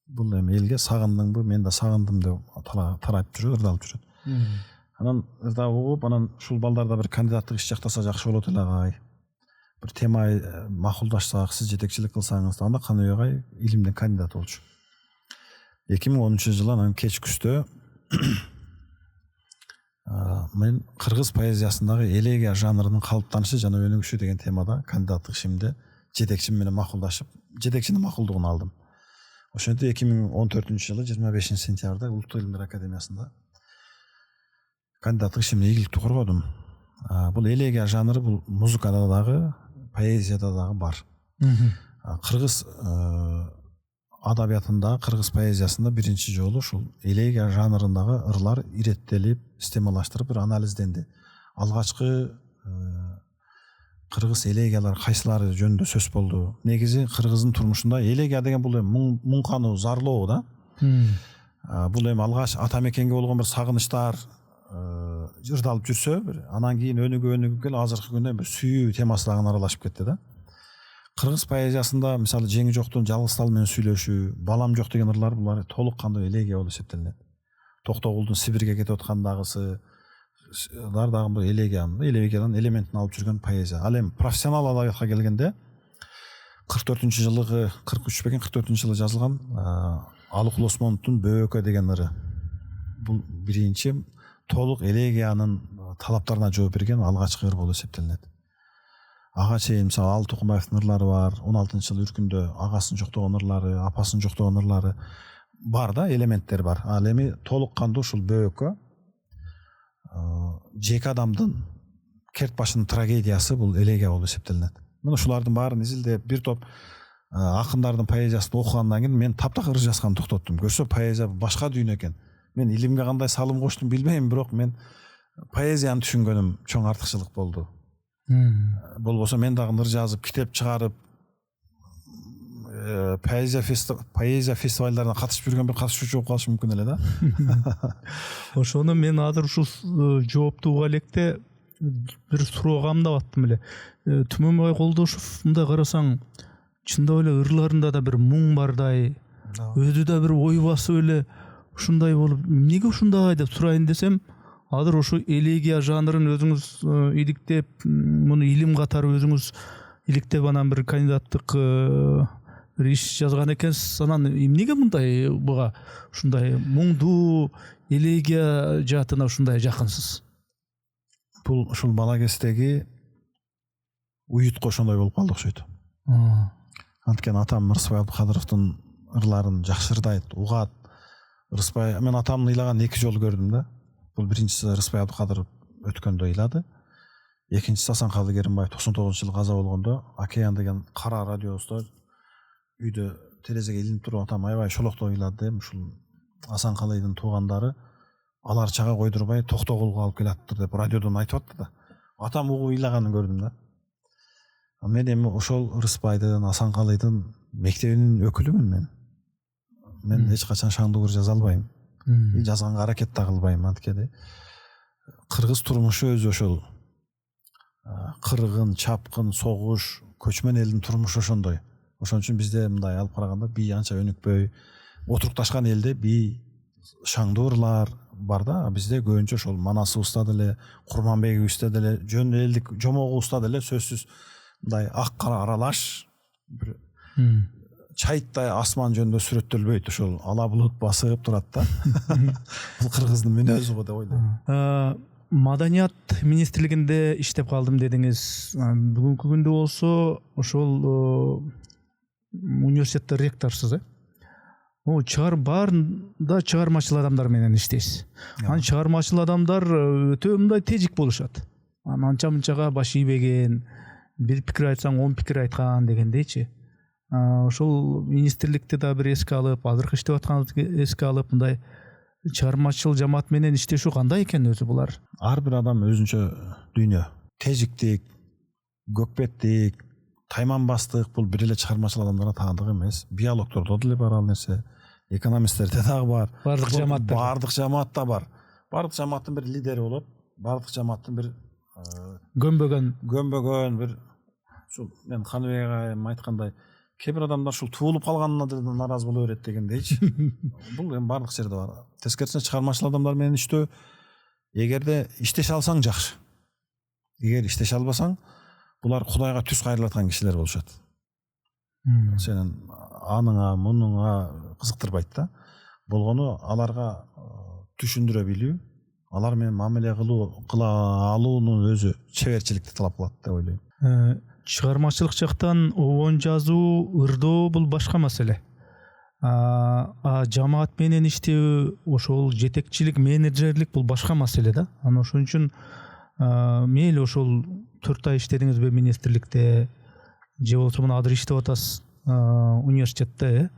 Бул эми элге сагындыңбы, мен да сагындым деп тарайып жүрөт, ырдалып жүрөт. Анан ырдап угуп, анан ушул балдарда бир кандидаттык иш жактаса жакшы болот эле агай. Бир тема макулдашсак, сиз жетекчилик кылсаңыз, анда Каныбек агай илимдин кандидаты болчу. 2013-жылы анан кеч күздө мен кыргыз поэзиясындагы элегия жанрынын калыптанышы жана өнүгүшү деген темада кандидаттык ишимди жетекчим менен макулдашып, жетекчинин макулдугун алдым. Ошентип 2014-жылы 25 сентябрда Улуттук илимдер академиясында кандидаттык ишимди ийгиликтүү коргодум. Бул элегия жанры бул музыкада дагы, поэзияда дагы бар. Кыргыз адабиятында, кыргыз поэзиясында биринчи жолу ушул элегия жанрындагы ырлар иреттелип, системалаштырып бир анализденди. Алгачкы кыргыз элегиялар кайсылары жөнүндө сөз болду. Негизи кыргыздын турмушунда элегия деген бул эми муң кануу, зарлоо да. Бул эми алгач ата мекенге болгон бир сагынычтар ырдалып жүрсө, анан кийин өнүгүп келип азыркы күндө бир сүйүү темасы дагы аралашып кетти да. Кыргыз поэзиясында мисалы жеңи жоктун жалгыз тал менен сүйлөшүү, балам жок деген ырлар булар толук кандуу элегия болуп эсептелинет. Токтогулдун Сибирге кетип аткандагысы дагы бул элегиядан элементин алып жүргөн поэзия. Ал эми профессионал адабиятка келгенде 44-жылы 43 бекен 44-жылы жазылган Алыкул Осмоновдун Бөөкө деген ыры. Бул биринчи толук элегиянын талаптарына жооп берген алгачкы ыр болуп эсептелинет. Ага чейин мисалы Ал Тукумбаевдин ырлары бар, 16-жылы Үркүндө агасын жоктогон ырлары, апасын жоктогон ырлары бар да, элементтер бар. Ал эми толук кандуу ушул Бөөкө жеке адамдын керт башынын трагедиясы бул элегия болуп эсептелинет. Мен ушулардын баарын изилдеп, бир топ акындардын поэзиясын окугандан кийин мен таптак ыр жазганды токтоттум. Көрсө поэзия башка дүйнө экен. Мен илимге кандай салым коштум билбейм, бирок мен поэзияны түшүнгөнүм чоң артыкчылык болду. Болбосо мен дагы ыр жазып, китеп чыгарып, поэзия фестивалдарына катышып жүргөн бир катышуучу болуп калышы мүмкүн эле да. Ошону мен азыр ушул жоопту уга электе бир суроо камдап аттым эле. Түмөнбай Колдошов мындай карасаң чындап эле ырларында да бир муң бардай, өзү да бир ой басып эле ушундай болуп, эмнеге ушундай деп сурайын десем, азыр ошо элегия жанрын өзүңүз иликтеп, муну илим катары өзүңүз иликтеп анан бир кандидаттык бир иш жазган экенсиз. Анан эмнеге мындай буга ушундай муңдуу элегия жаатына ушундай жакынсыз? Бул ушул бала кездеги уютко ошондой болуп калды окшойт. Анткени атам Рыспай Абдыкадыровдун ырларын жакшы ырдайт, угат. Рыспай, мен атамды ыйлаган 2 жолу көрдүм да. Бул биринчиси Рыспай Абдыкадыров өткөндө ыйлады. Экинчиси Асанкалы Керимбаев 99-жылы каза болгондо Океан деген кара радиосто үйдө терезеге илинип туруп атам аябай шолоктоп ыйлады деп, ушул Асанкалыдын туугандары алар чага койдурбай Токтогулга алып келаттыр деп радиодон айтып атты да. Атам угуп ыйлаганын көрдүм да. Мен эми ошол Рыспайдын, Асанкалыдын мектебинин өкүлүмүн мен. Мен эч качан шаңдуу ыр жаза албайм. Жазганга аракет да кылбайм, анткени кыргыз турмушу өзү ошол кыргын, чапкын, согуш, көчмөн элдин турмушу ошондой. Ошон үчүн бизде мындай алып караганда бий анча өнүкпөй, отурукташкан элде бий шаңдуу ырлар бар да. Бизде көбүнчө ошол Манасыбызда деле, Курманбегибизде деле, жөн элдик жомогубузда деле сөзсүз мындай ак кара аралаш бир чайттай асман жөнүндө сүрөттөлбөйт, ошол ала булут басып турат да. Бул кыргыздын мүнөзү го деп ойлойм. Маданият министрлигинде иштеп калдым дедиңиз. Бүгүнкү күндө болсо ошол университетте ректорсуз, Баарында чыгармачыл адамдар менен иштейсиз. Анан чыгармачыл адамдар өтө мындай тежик болушат. Анча мынчага баш ийбеген, бир пикир айтсаң 10 пикир айткан дегендейчи. Ошол министрликти да бир эске алып, азыркы иштеп атканыбызды эске алып, мындай чыгармачыл жамаат менен иштешүү кандай экен өзү булар? Ар бир адам өзүнчө дүйнө. Тежиктик, көкпеттик, тайманбастык бул бир эле чыгармачыл адамдарга таандык эмес. Биологдордо деле бар ал нерсе. Экономисттерде дагы бар. Бардык жамаатта бар. Бардык жамааттын бир лидери болот. Бардык жамааттын бир көнбөгөн бир ушул мен Каныбек айым айткандай кээ бир адамдар ушул туулуп калганына да нааразы боло берет дегендейчи. Бул эми бардык жерде бар. Тескерисинче чыгармачыл адамдар менен иштөө эгерде иштеше алсаң жакшы. Эгер иштеше албасаң, булар Кудайга түз кайрылаткан кишилер болушат. Сенин аныңа, мунуңа кызыктырбайт да. Болгону аларга түшүндүрө билүү, алар менен мамиле кыла алуунун өзү чеберчиликти талап кылат деп ойлойм. Чыгармачылык жактан обон жазуу, ырдоо бул башка маселе. Жамаат менен иштөө, ошол жетекчилик, менеджерлик бул башка маселе да. Анан ошон үчүн мейли ошол 4 ай иштедиңизби министрликте, же болбосо мына азыр иштеп атасыз университетте,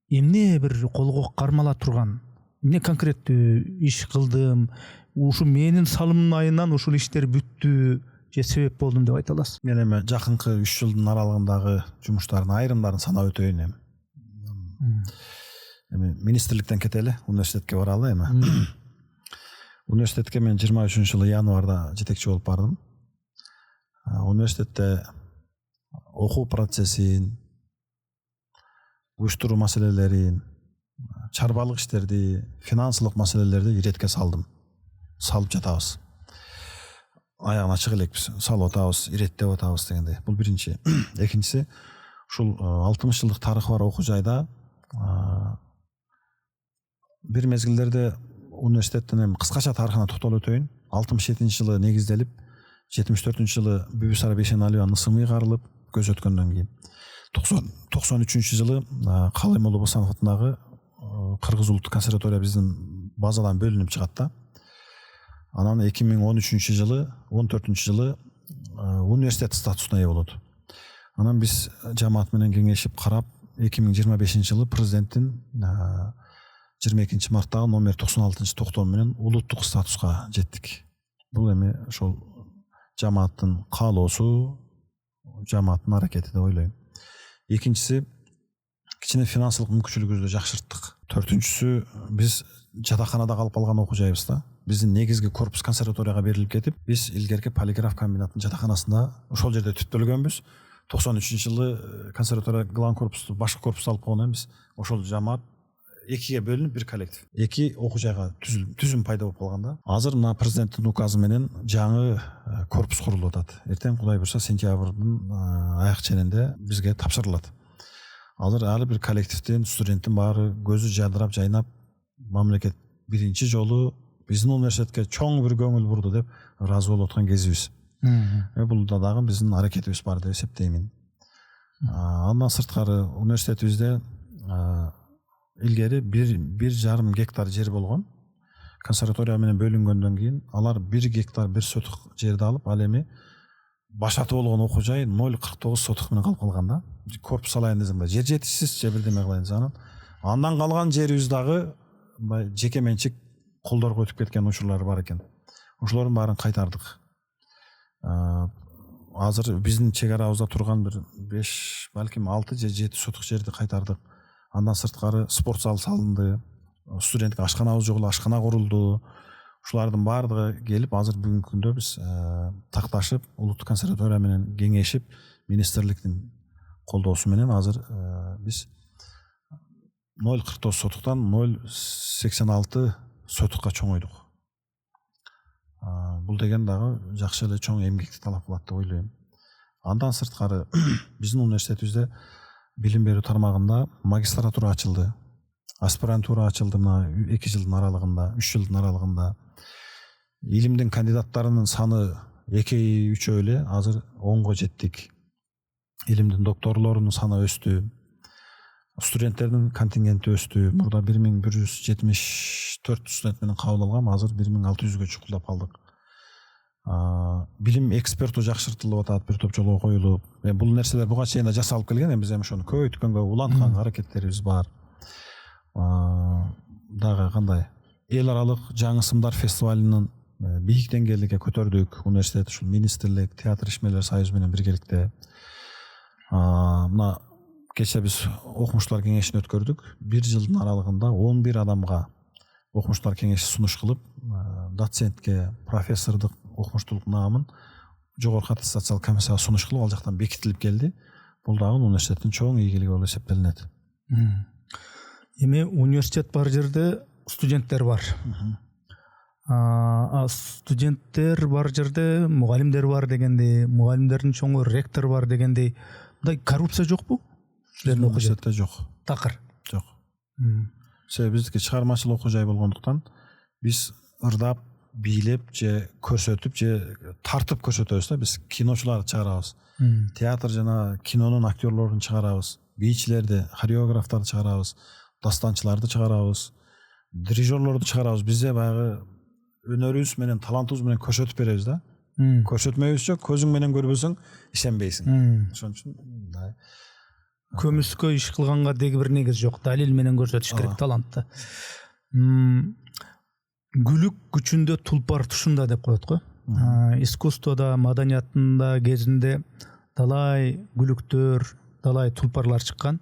эмне бир колго кармала турган, эмне конкреттүү иш кылдым, ушу менин салымдын айынан ушул иштер бүттү же себеп болдум деп айта аласыз? Мен эми жакынкы 3 жылдын аралыгындагы жумуштардын айрымдарын санап өтөйүн эми. Эми министрликтен кетели, университетке баралы эми. Университетке мен 23-жылы январда жетекчи болуп бардым. Университетте окуу процессин, уюштуруу маселелерин, чарбалык иштерди, финансылык маселелерди иретке салып жатабыз. Аягын ачык элекпиз, салып атабыз, иреттеп атабыз дегендей. Бул биринчи. Экинчиси, ушул 60 жылдык тарыхы бар окуу жайда бир мезгилдерде университеттин эми кыскача тарыхына токтолуп өтөйүн. 67-жылы негизделип, 74-жылы Бибисара Бейшеналиеванын ысымы ыйгарылып, көз өткөндөн кийин 93-жылы Калаймолу Босанов атындагы Кыргыз улуттук консерватория биздин базадан бөлүнүп чыгат да. Анан 2013-жылы, 14-жылы университет статусуна ээ болот. Анан биз жамаат менен кеңешип карап, 2025-жылы президенттин 22 марттагы номер 96 токтом менен улуттук статуска жеттик. Бул эми ошол жамааттын каалоосу, жамааттын аракети деп ойлойм. Экинчиси, кичине финансылык мүмкүнчүлүгүбүздү жакшырттык. Төртүнчүсү, биз жатаканада калып калган окуу жайыбыз да. Биздин негизги корпус консерваторияга берилип кетип, биз илгерки полиграф комбинатынын жатаканасында ошол жерде түптөлгөнбүз. 93-жылы консерватория главный корпусту башка корпусту алып койгондон биз ошол жамаат экиге бөлүнүп бир коллектив. Эки окуу жайга түзүм пайда болуп калганда, азыр мына президенттин указы менен жаңы корпус курулуп атат. Эртең Кудай буйрса сентябрдын аяк ченинде бизге тапшырылат. Азыр ар бир коллективдин, студенттин баары көзү жадырап, жайнап, мамлекет биринчи жолу биздин университетке чоң бир көңүл бурду деп ыраазы болуп аткан кезибиз. Бул дагы биздин аракетибиз бар деп эсептеймин. Андан сырткары университетибизде илгери 1,5 гектар жер болгон. Консерватория менен бөлүнгөндөн кийин алар 1 гектар 1 сотук жерди алып, ал эми башаты болгон окуу жай 0,49 сотук менен калып калган да. Корпус салайын десем, жер жетишсиз, же бирдеме кылайын десем, андан калган жерибиз дагы жеке менчик колдорго өтүп кеткен учурлар бар экен. Ошолордун баарын кайтардык. Азыр биздин чек арабызда турган бир 5, балким 6 же 7 сотук жерди кайтардык. Андан сырткары спорт зал салынды, студенттик ашканабыз жок эле ашкана курулду. Ушулардын баардыгы келип, азыр бүгүнкү күндө биз такташып, улуттук консерватория менен кеңешип, министрликтин колдоосу менен азыр биз 0,49 сотуктан 0,86 сотукка чоңойдук. Бул деген дагы жакшы эле чоң эмгекти талап кылат деп ойлойм. Андан сырткары биздин университетибизде билим берүү тармагында магистратура ачылды, аспирантура ачылды мына 2 жылдын аралыгында, 3 жылдын аралыгында. Илимдин кандидаттарынын саны 2-3 эле, азыр 10го жеттик. Илимдин докторлорунун саны өстү. студенттердин контингенти өстү. Мурда 1174 студент менен кабыл алгам, азыр 1600гө чукулдап калдык. Билим эксперту жакшыртылып атат, бир топ жолго коюлуп. Бул нерселер буга чейин да жасалып келген, биз эми ошону көбөйткөнгө уланткан аракеттерибиз бар. Дагы кандай эл аралык жаңы сымдар фестивалынын бийик деңгээлге көтөрдүк. Университет ушул министрлик, театр ишмерлер союзу менен биргеликте. Мына кече биз окумуштуулар кеңешин өткөрдүк. Бир жылдын аралыгында 11 адамга окумуштуулар кеңеши сунуш кылып, доцентке, профессордук окумуштуулук наамын жогорку аттестациялык комиссияга сунуш кылып, ал жактан бекитилип келди. Бул дагы университеттин чоң ийгилиги болуп эсептелинет. Эми университет бар жерде студенттер бар. Студенттер бар жерде мугалимдер бар дегендей, мугалимдердин чоңу ректор бар дегендей. Мындай коррупция жокпу? Силердин Университетте жок. Такыр. Жок. Себеби биздики чыгармачыл окуу жай болгондуктан биз ырдап, бийлеп же көрсөтүп же тартып көрсөтөбүз да. Биз киночуларды чыгарабыз. Театр жана кинонун актерлорун чыгарабыз. Бийчилерди, хореографтарды чыгарабыз. Дастанчыларды чыгарабыз. Дирижерлорду чыгарабыз. Бизде баягы өнөрүбүз менен, талантыбыз менен көрсөтүп беребиз да. Көрсөтмөйбүзчө көзүң менен көрбөсөң ишенбейсиң. Ошон үчүн көмүскө иш кылганга деги бир негиз жок. Далил менен көрсөтүш керек талантты. Гүлүк күчүндө тулпар тушунда деп коет го. Искусствода, маданиятында кезинде талай гүлүктөр, талай тулпарлар чыккан.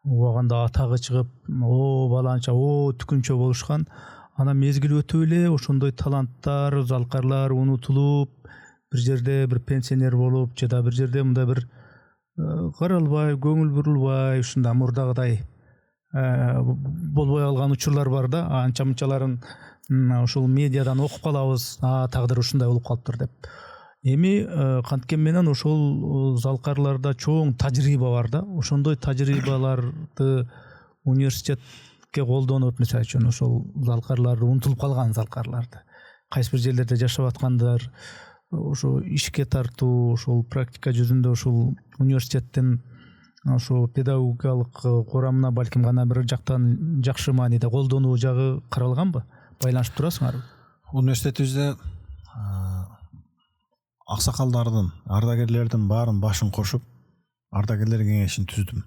Убаганда атагы чыгып, баланча, түкүнчө болушкан. Ана мезгил өтүп эле ошондой таланттар, залкарлар унутулуп, бир жерде бир пенсионер болуп, же да бир жерде мындай бир каралбай, көңүл бурулбай, ушундай мурдагыдай болбой калган учурлар бар да. Анча-мынчаларын ушул медиадан окуп калабыз, тагдыр ушундай болуп калыптыр деп. Эми канткен менен ошол залкарларда чоң тажрыйба бар да. Ошондой тажрыйбаларды университетке колдонуп, мисалы үчүн ошол залкарларды, унутулуп калган залкарларды кайсы бир жерлерде жашап аткандар, ошо ишке тартуу, ошол практика жүзүндө ошол университеттин ошо педагогикалык курамына балким гана бир жактан жакшы мааниде колдонуу жагы каралганбы? Байланышып турасыңарбы? Университетибизде аксакалдардын, ардагерлердин баарын башын кошуп, ардагерлер кеңешин түздүм.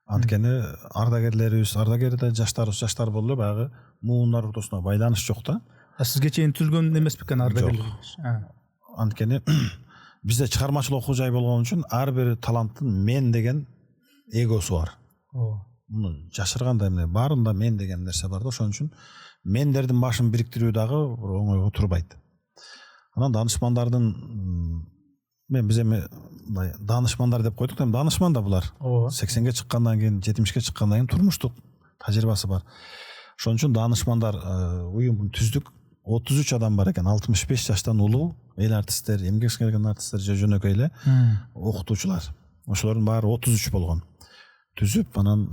Анткени ардагерлерибиз, ардагерде жаштар болду, баягы муундар ортосуна байланыш жок да. Сизге чейин түзүлгөн эмес бекен ардагерлер? Анткени бизде чыгармачыл окуу жай болгон үчүн ар бир таланттын мен деген эгосу бар. Муну жашыргандай эмне, баарында мен деген нерсе бар да. Ошон үчүн мендердин башын бириктирүү дагы оңойго турбайт. Анан данышмандардын, биз эми данышмандар деп койдук, эми данышман да булар. 80ге чыккандан кийин, 70ке чыккандан кийин турмуштук тажрыйбасы бар. Ошон үчүн данышмандар уюмун түздүк. 33 адам бар экен, 65 жаштан улуу эл артисттер, эмгек сиңирген артисттер же жөнөкөй эле окутуучулар. Ошолордун баары 33 болгон. Түзүп, анан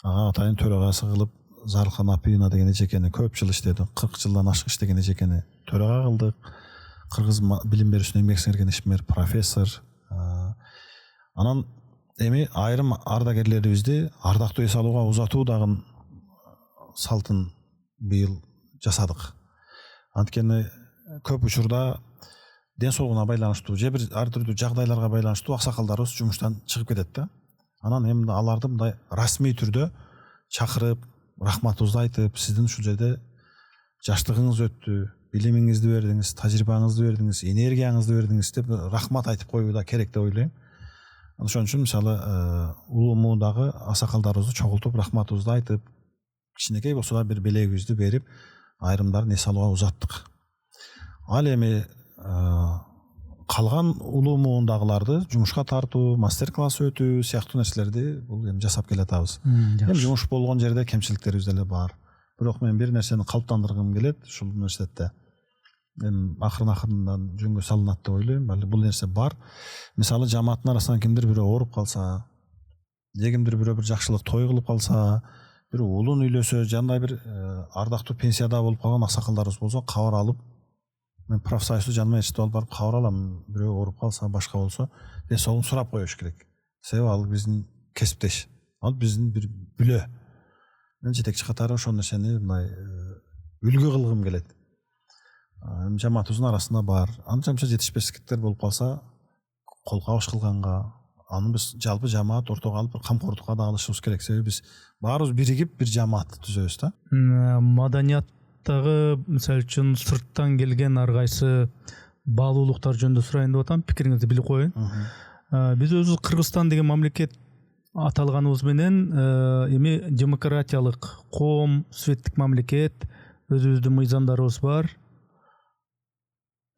ага атайын төрагасы кылып, Зарылхан Апиина деген эжекени көп жыл иштеди, 40 жылдан ашык иштеген эжекени төрага кылдык. Кыргыз билим берүүсүнө эмгек сиңирген ишмер, профессор. Анан эми айрым ардагерлерибизди ардактуу эс алууга узатуу дагы салтын быйыл жасадык. Анткени көп учурда ден соолугуна байланыштуу же бир ар түрдүү жагдайларга байланыштуу аксакалдарыбыз жумуштан чыгып кетет да. Анан эми аларды мындай расмий түрдө чакырып, рахматыбызды айтып, сиздин ушул жерде жаштыгыңыз өттү, билимиңизди бердиңиз, тажрыйбаңызды бердиңиз, энергияңызды бердиңиз деп рахмат айтып коюу да керек деп ойлойм. Ошон үчүн мисалы улуумдагы аксакалдарыбызды чогултуп, рахматыбызды айтып, кичинекей болсо да бир белегибизди берип, айрымдарын эс алууга узаттык. Ал эми калган улуумдагыларды жумушка тартуу, мастер-класс өтүү сыяктуу нерселерди бул эми жасап келатабыз. Эми жумуш болгон жерде кемчиликтерибиз деле бар. Бирок мен бир нерсени калыптандыргым келет ушул университетте. Эми акырын-акырындан жөнгө салынат деп ойлойм. Бул нерсе бар. Мисалы жамааттын арасынан кимдир бирөө ооруп калса, же кимдир бирөө бир жакшылык той кылып калса, бир улун үйлөсө, жандай бир ардактуу пенсияда болуп калган аксакалдарыбыз болсо, кабар алып, мен профсоюзду жаныма эчтеп алып барып кабар алам. Бирөө ооруп калса, башка болсо, ден соолугун сурап коюш керек. Себеби ал биздин кесиптеш. Ал биздин бир бүлө. Мен жетекчи катары ошол нерсени мындай үлгү кылгым келет. Жамаатыбыздын арасында бар. Анча-мынча жетишпестиктер болуп калса, кол кабыш кылганга, аны биз жалпы жамаат ортого алып камкордукка да алышыбыз керек. Себеби биз баарыбыз биригип бир жамаатты түзөбүз да. Маданияттагы мисалы үчүн сырттан келген ар кайсы баалуулуктар жөнүндө сурайын деп атам, пикириңизди билип коеюн. Биз өзүбүз Кыргызстан деген мамлекет аталганыбыз менен эми демократиялык коом, светтик мамлекет, өзүбүздүн мыйзамдарыбыз бар.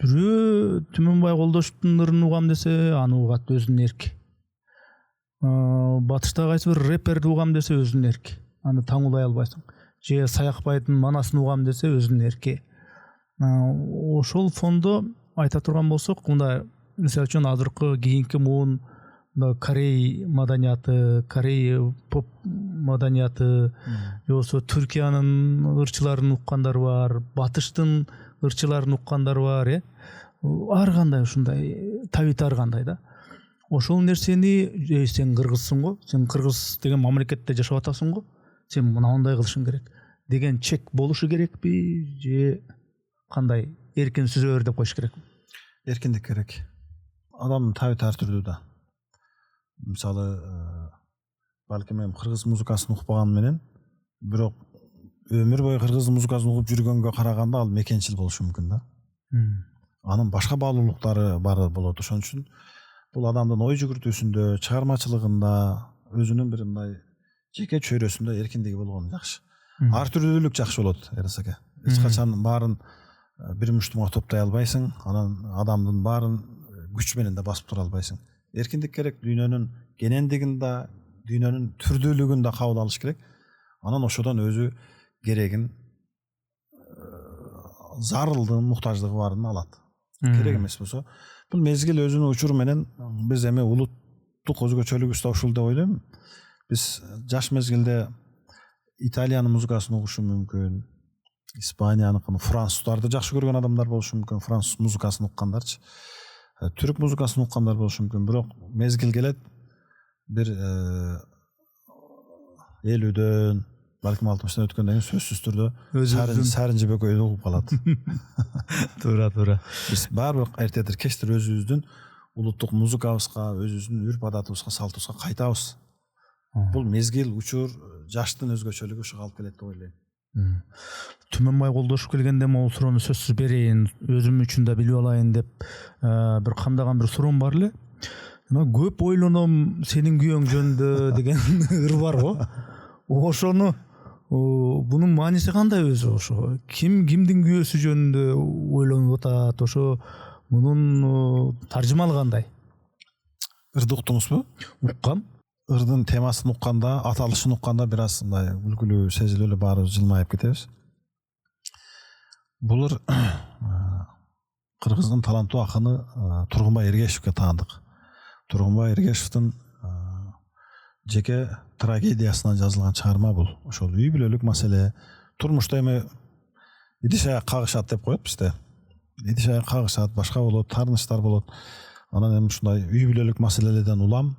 Бирөө Түмөнбай Колдошевдун ырын угам десе, аны угат, өзүнүн эрки. Батышта кайсы бир рэперди угам десе, өзүнүн эрки. Аны таңулай албайсың. Же Саякбайдын манасын угам десе, өзүнүн эрки. Ошол фондо айта турган болсок, мында мисалы үчүн азыркы кийинки муун Корей маданияты, Корей поп маданияты, же болбосо Түркиянын ырчыларын уккандар бар, Батыштын ырчыларын уккандар бар, ар кандай ушундай табит ар кандай да. Ошол нерсени сен кыргызсың го, сен кыргыз деген мамлекетте жашап атасың го, сен мынандай кылышың керек деген чек болушу керекпи, же кандай эркин сүзө бер деп коюш керекпи? Эркиндик керек. Адамдын табиты ар түрдүү да. Мисалы, балким мен кыргыз музыкасын укпаган менен, бирок өмүр бою кыргыз музыкасын угуп жүргөнгө караганда ал мекенчил болушу мүмкүн да. Анын башка баалуулуктары бар болот. Ошон үчүн бул адамдын ой жүгүртүүсүндө, чыгармачылыгында, өзүнүн бир мындай жеке чөйрөсүндө эркиндиги болгон жакшы. Ар түрдүүлүк жакшы болот, Эрсаке. Эч качан баарын бир муштумга топтой албайсың, анан адамдын баарын күч менен да басып тура албайсың. Эркиндик керек, дүйнөнүн кенендигин да, дүйнөнүн түрдүүлүгүн да кабыл алыш керек. Анан ошодон өзү керегин, зарылдыгын, муктаждыгы барын алат. Керек эмес болсо, бул мезгил өзүнүн учуру менен биз эми улуттук өзгөчөлүгүбүз да ушул деп ойлойм. Биз жаш мезгилде Италиянын музыкасын угушу мүмкүн, Испанияныкын, француздарды жакшы көргөн адамдар болушу мүмкүн, француз музыкасын уккандарчы. Түрк музыкасын уккандар болушу мүмкүн, бирок мезгил келет бир 50-дөн, балким 60-тан өткөндөн кийин сөзсүз түрдө Сарынжы Бөкөйдү угуп калат. Туура. Биз баары бир эртедир кечтир өзүбүздүн улуттук музыкабызга, өзүбүздүн үрп адатыбызга, салтыбызга кайтабыз. Бул мезгил, учур, жаштын өзгөчөлүгү ушуга алып келет деп ойлойм. Түмөнбай Колдошев келгенде могу суроону сөзсүз берейин, өзүм үчүн да билип алайын деп бир камдаган бир суроом бар эле. Көп ойлоном сенин күйөөң жөнүндө деген ыр бар го. Ошону бунун мааниси кандай өзү? Ошо кимдин күйөөсү жөнүндө ойлонуп атат? Ошо мунун таржымалы кандай? Ырды уктуңузбу? Уккам. Ырдын темасын укканда, аталышын укканда бир аз мындай үлгүлүү сезилип эле баарыбыз жылмайып кетебиз. Бул ыр кыргыздын таланттуу акыны Тургунбай Эргешевке таандык. Тургунбай Эргешевдин жеке трагедиясынан жазылган чыгарма бул. Ошол үй бүлөлүк маселе, турмушта эми идиш аяк кагышат деп коет бизде. Идиш аяк кагышат, башка болот, таарынычтар болот. Анан эми ушундай үй бүлөлүк маселелерден улам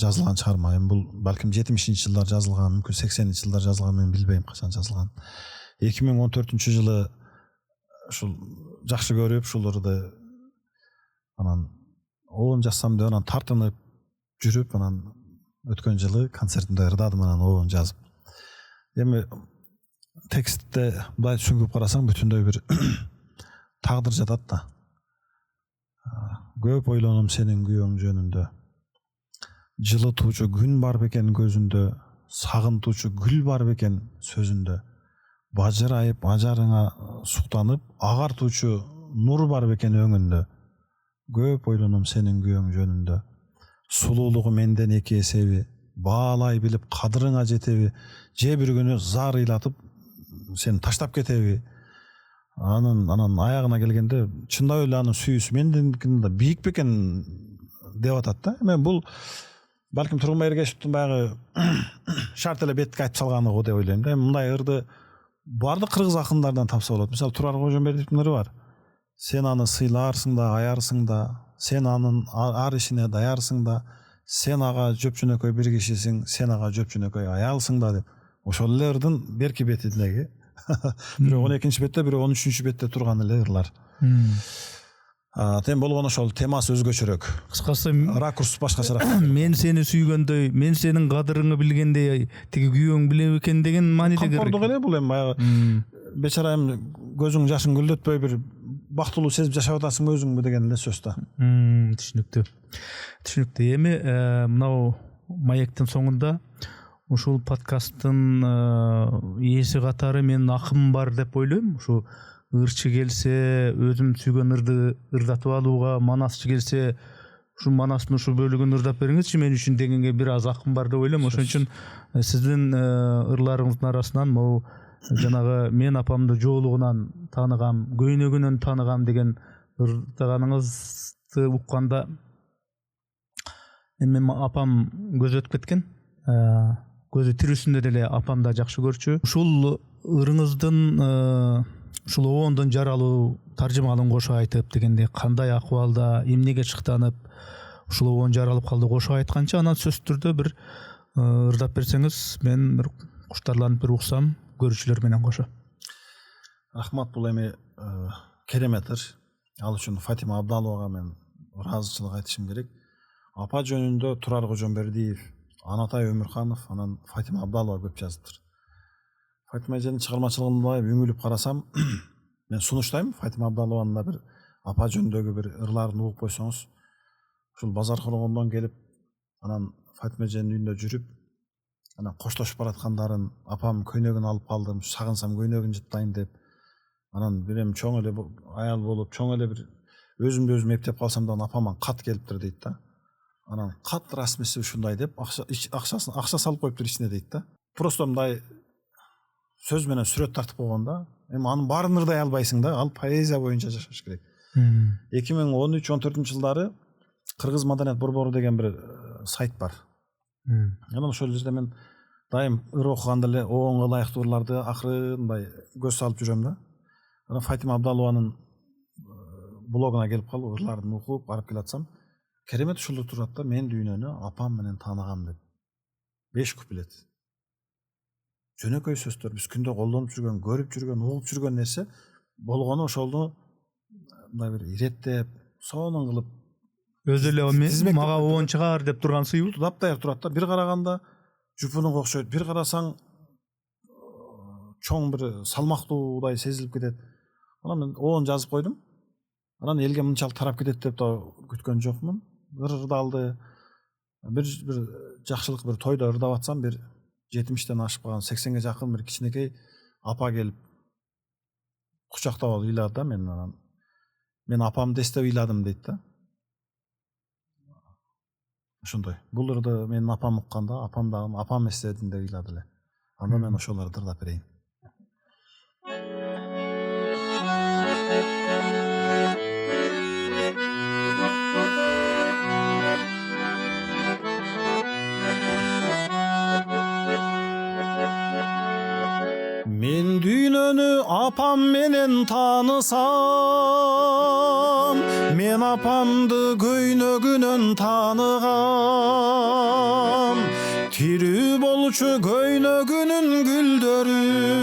жазылган чыгарма. Эми бул балким 70-жылдар жазылган, мүмкүн 80-жылдар жазылган, мен билбейм качан жазылган. 2014-жылы ушул жакшы көрүп, ушуларды анан оон жазсам деп анан тартынып жүрүп, анан өткөн жылы концертимде ырдадым, анан оон жазып. Эми текстте мындай сүңгүп карасаң бүтүндөй бир тагдыр жатат да. Көп ойлоном сенин күйөөң жөнүндө. Жылытуучу күн бар бекен көзүндө, сагынтуучу гүл бар бекен сөзүндө. Бажырайып ажарыңа суктанып, агартуучу нур бар бекен өңүндө. Көп ойлоном сенин күйөөң жөнүндө. Сулуулугу менден 2 эсеби, баалай билип кадырыңа жетеби, же бир күнү зар ыйлатып сени таштап кетеби. Анан аягына келгенде чындап эле анын сүйүүсү менден да бийик бекен деп атат да. Эми бул балким Тургунбай Эргешевдин баягы шарт эле бетке айтып салганы го деп ойлойм да. Мындай ырды бардык кыргыз акындардан тапса болот. Мисалы Турар Кожомбердиевдин ыры бар. Сен аны сыйларсың да, аярсың да, сен анын ар ишине даярсың да, сен ага жөпчүнөкөй бир кишисиң, сен ага жөпчүнөкөй аялсың да деп. Ошол элердин берки бетиндеги бирөө 12-нчи бетте, бирөө 13-чү бетте турган эле ырлар. Тем болгону ошол темасы өзгөчөрөөк. Кыскасы Ракурс башкачараак. мен сени сүйгөндөй, мен сенин кадырыңды билгендей, тиги күйөөң биле экен деген мааниде керек. Камкордук эле бул эми баягы бечара эми көзүң жашын гүлдөтпөй бир бактылуу сезип жашап атасыңбы өзүңбү деген эле сөз да. Түшүнүктүү. Түшүнүктүү. Эми мынау маектин соңунда ушул подкасттын ээси катары мен акым бар деп ойлойм. Ушу ырчы келсе, өзүм сүйгөн ырды ырдатып алууга, манасчы келсе, ушу манастын ушу бөлүгүн ырдап бериңизчи мен үчүн дегенге бир аз акым бар деп ойлойм. Ошон үчүн сиздин ырларыңыздын арасынан могу жанагы мен апамды жоолугунан тааныгам, көйнөгүнөн тааныгам деген ырдаганыңызды укканда эми апам көзү өтүп кеткен. Көзү тирүүсүндө деле апам да жакшы көрчү. Ушул ырыңыздын ушул обондон жаралуу таржымалын кошо айтып дегенде кандай акыбалда, эмнеге чыктанып ушул обон жаралып калды кошо айтканча, анан сөзсүз түрдө бир ырдап берсеңиз, мен бир куштарланып бир уксам, көрүүчүлөр менен кошо. Рахмат, бул эми керемет ыр. Ал үчүн Фатима Абдаловага мен ыраазычылык айтышым керек. Апа жөнүндө Турар Кожомбердиев, Анатай Өмүрханов, анан Фатима Абдалова көп жазыптыр. Фатима эженин чыгармачылыгын өңүлүп карасам, мен сунуштайм Фатима Абдалованын да бир апа жөнүндөгү бир ырларын угуп койсоңуз, ушул базар коргондон келип, анан Фатима эженин үйүндө жүрүп, анан коштошуп бараткандарын, апам көйнөгүн алып калдым, сагынсам көйнөгүн жыттайм деп, анан бирем чоң эле аял болуп, чоң эле бир өзүмдү өзүм эптеп калсам да апаман кат келиптир дейт да. Анан кат расмиси ушундай деп акча салып коюптур ичине дейт да. Просто мындай сөз менен сүрөт тартып койгон да. Эми анын баарын ырдай албайсың да, ал поэзия боюнча жашаш керек. 2013-14 жылдары Кыргыз маданият борбору деген бир сайт бар. Анан ошол жерде мен дайым ыр окуганда эле оонго ылайыктуу ырларды акырындай көз салып жүрөм да. Анан Фатима Абдалованын блогуна келип калып ырларын окуп барып келатсам, керемет ушулда турат да, мен дүйнөнү апам менен тааныгам деп. 5 куплет. Жөнөкөй сөздөр, биз күндө колдонуп жүргөн, көрүп жүргөн, угуп жүргөн нерсе болгону ошолду мындай бир иреттеп, сонун кылып өзү эле мага обон чыгар деп турган сыйбы таптайыр турат да. Бир караганда жупунуга окшойт, бир карасаң чоң бир салмактуудай сезилип кетет. Анан мен обон жазып койдум. Анан элге мынчалык тарап кетет деп да күткөн жокмун. Ырдалды. Бир жакшылык бир тойдо ырдап атсам, бир 70-тен ашып калган, 80-ге жакын бир кичинекей апа келип кучактап алып ыйлады да мен. Анан мен апамды эстеп ыйладым дейт да. Ошондой. Бул ырды менин апам укканда, апам эстедим деп ыйлады эле. Анда мен ошолорду ырдап берейин. Мен дүйнөнү апам менен таанысам, мен апамды көйнөгүнөн тааныгам. Тирүү болчу көйнөгүнүн гүлдөрүн,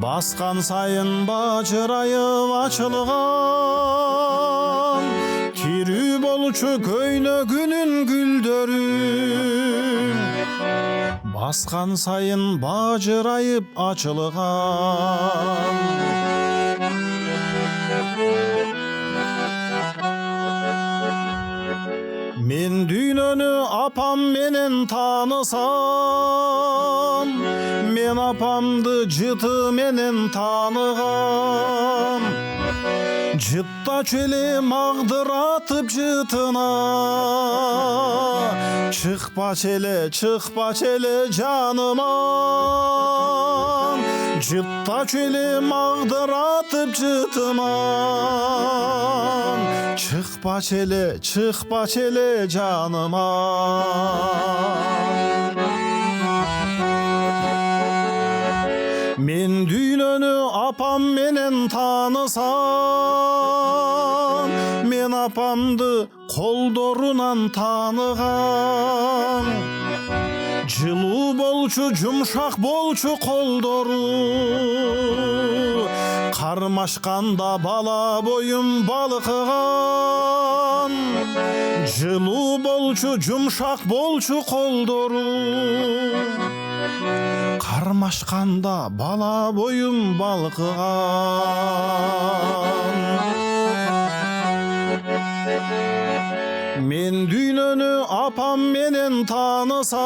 баскан сайын бажырайып ачылган. Тирүү болчу көйнөгүнүн гүлдөрүн, баскан сайын бажырайып ачылган. Мен дүйнөнү апам менен таанысам, мен апамды жыты менен тааныгам. Жыттачу эле магдыратып жытына, чыкпачу эле жаныман. Жыттачу эле магдыратып жытыман, чыкпачу эле жаныман. Мен дүйнөнү апам менен таанысам, мен апамды колдорунан таныган, жылуу болчу жумшак болчу колдору, кармашканда бала боюм балкыган, жылуу болчу жумшак болчу колдору, кармашканда бала боюм балкыган. Мен дүйнөнү апам менен таанысам,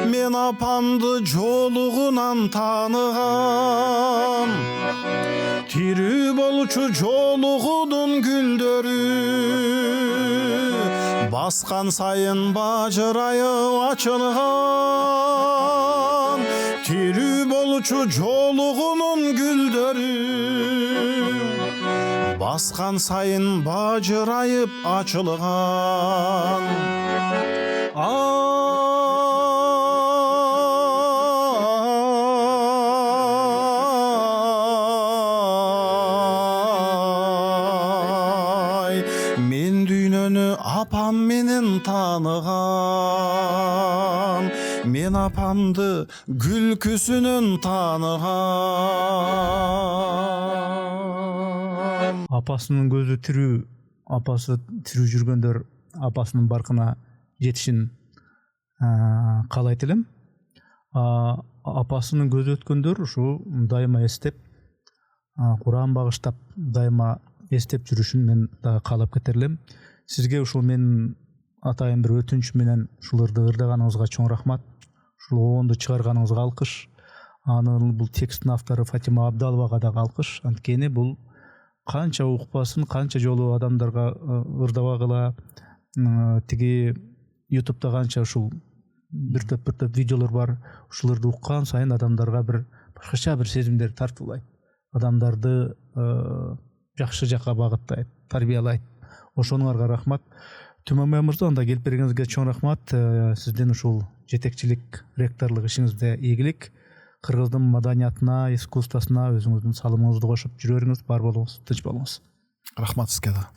мен апамды жолугунан тааныгам. Тирүү болчу жолугудун гүлдөрү, баскан сайын бажырайып ачылган. Тирүү болчу жолугунун гүлдөрү, баскан сайын бажырайып ачылган. Мен дүйнөнү апам менен тааныгам, мен апамды күлкүсүнөн тааныгам. Апасынын көзү тирүү, апасы тирүү жүргөндөр апасынын баркына жетишин каалайт элем. Апасынын көзү өткөндөр ушу дайыма эстеп, Куран багыштап дайыма эстеп жүрүшүн мен дагы каалап кетер элем. Сизге ушул менин атайын бир өтүнүч менен ушуларды ырдаганыңызга чоң рахмат. Ушул оонду чыгарганыңызга алкыш. Анын бул тексттин автору Фатима Абдаловага дагы алкыш. Анткени бул канча укпасын, канча жолу адамдарга ырдабагыла, тиги ютубта канча ушул бир топ видеолор бар. Ушуларды уккан сайын адамдарга бир башкача бир сезимдер тартуулайт. Адамдарды жакшы жакка багыттайт, тарбиялайт. Ошонуңарга рахмат. Түмөнбай мырза, анда келип бергениңизге чоң рахмат. Сиздин ушул жетекчилик, ректорлук ишиңизде ийгилик. Кыргыздын маданиятына, искусствосуна өзүңүздүн салымыңызды кошуп жүрө бериңиз, бар болуңуз, тынч болуңуз. Рахмат сизге да.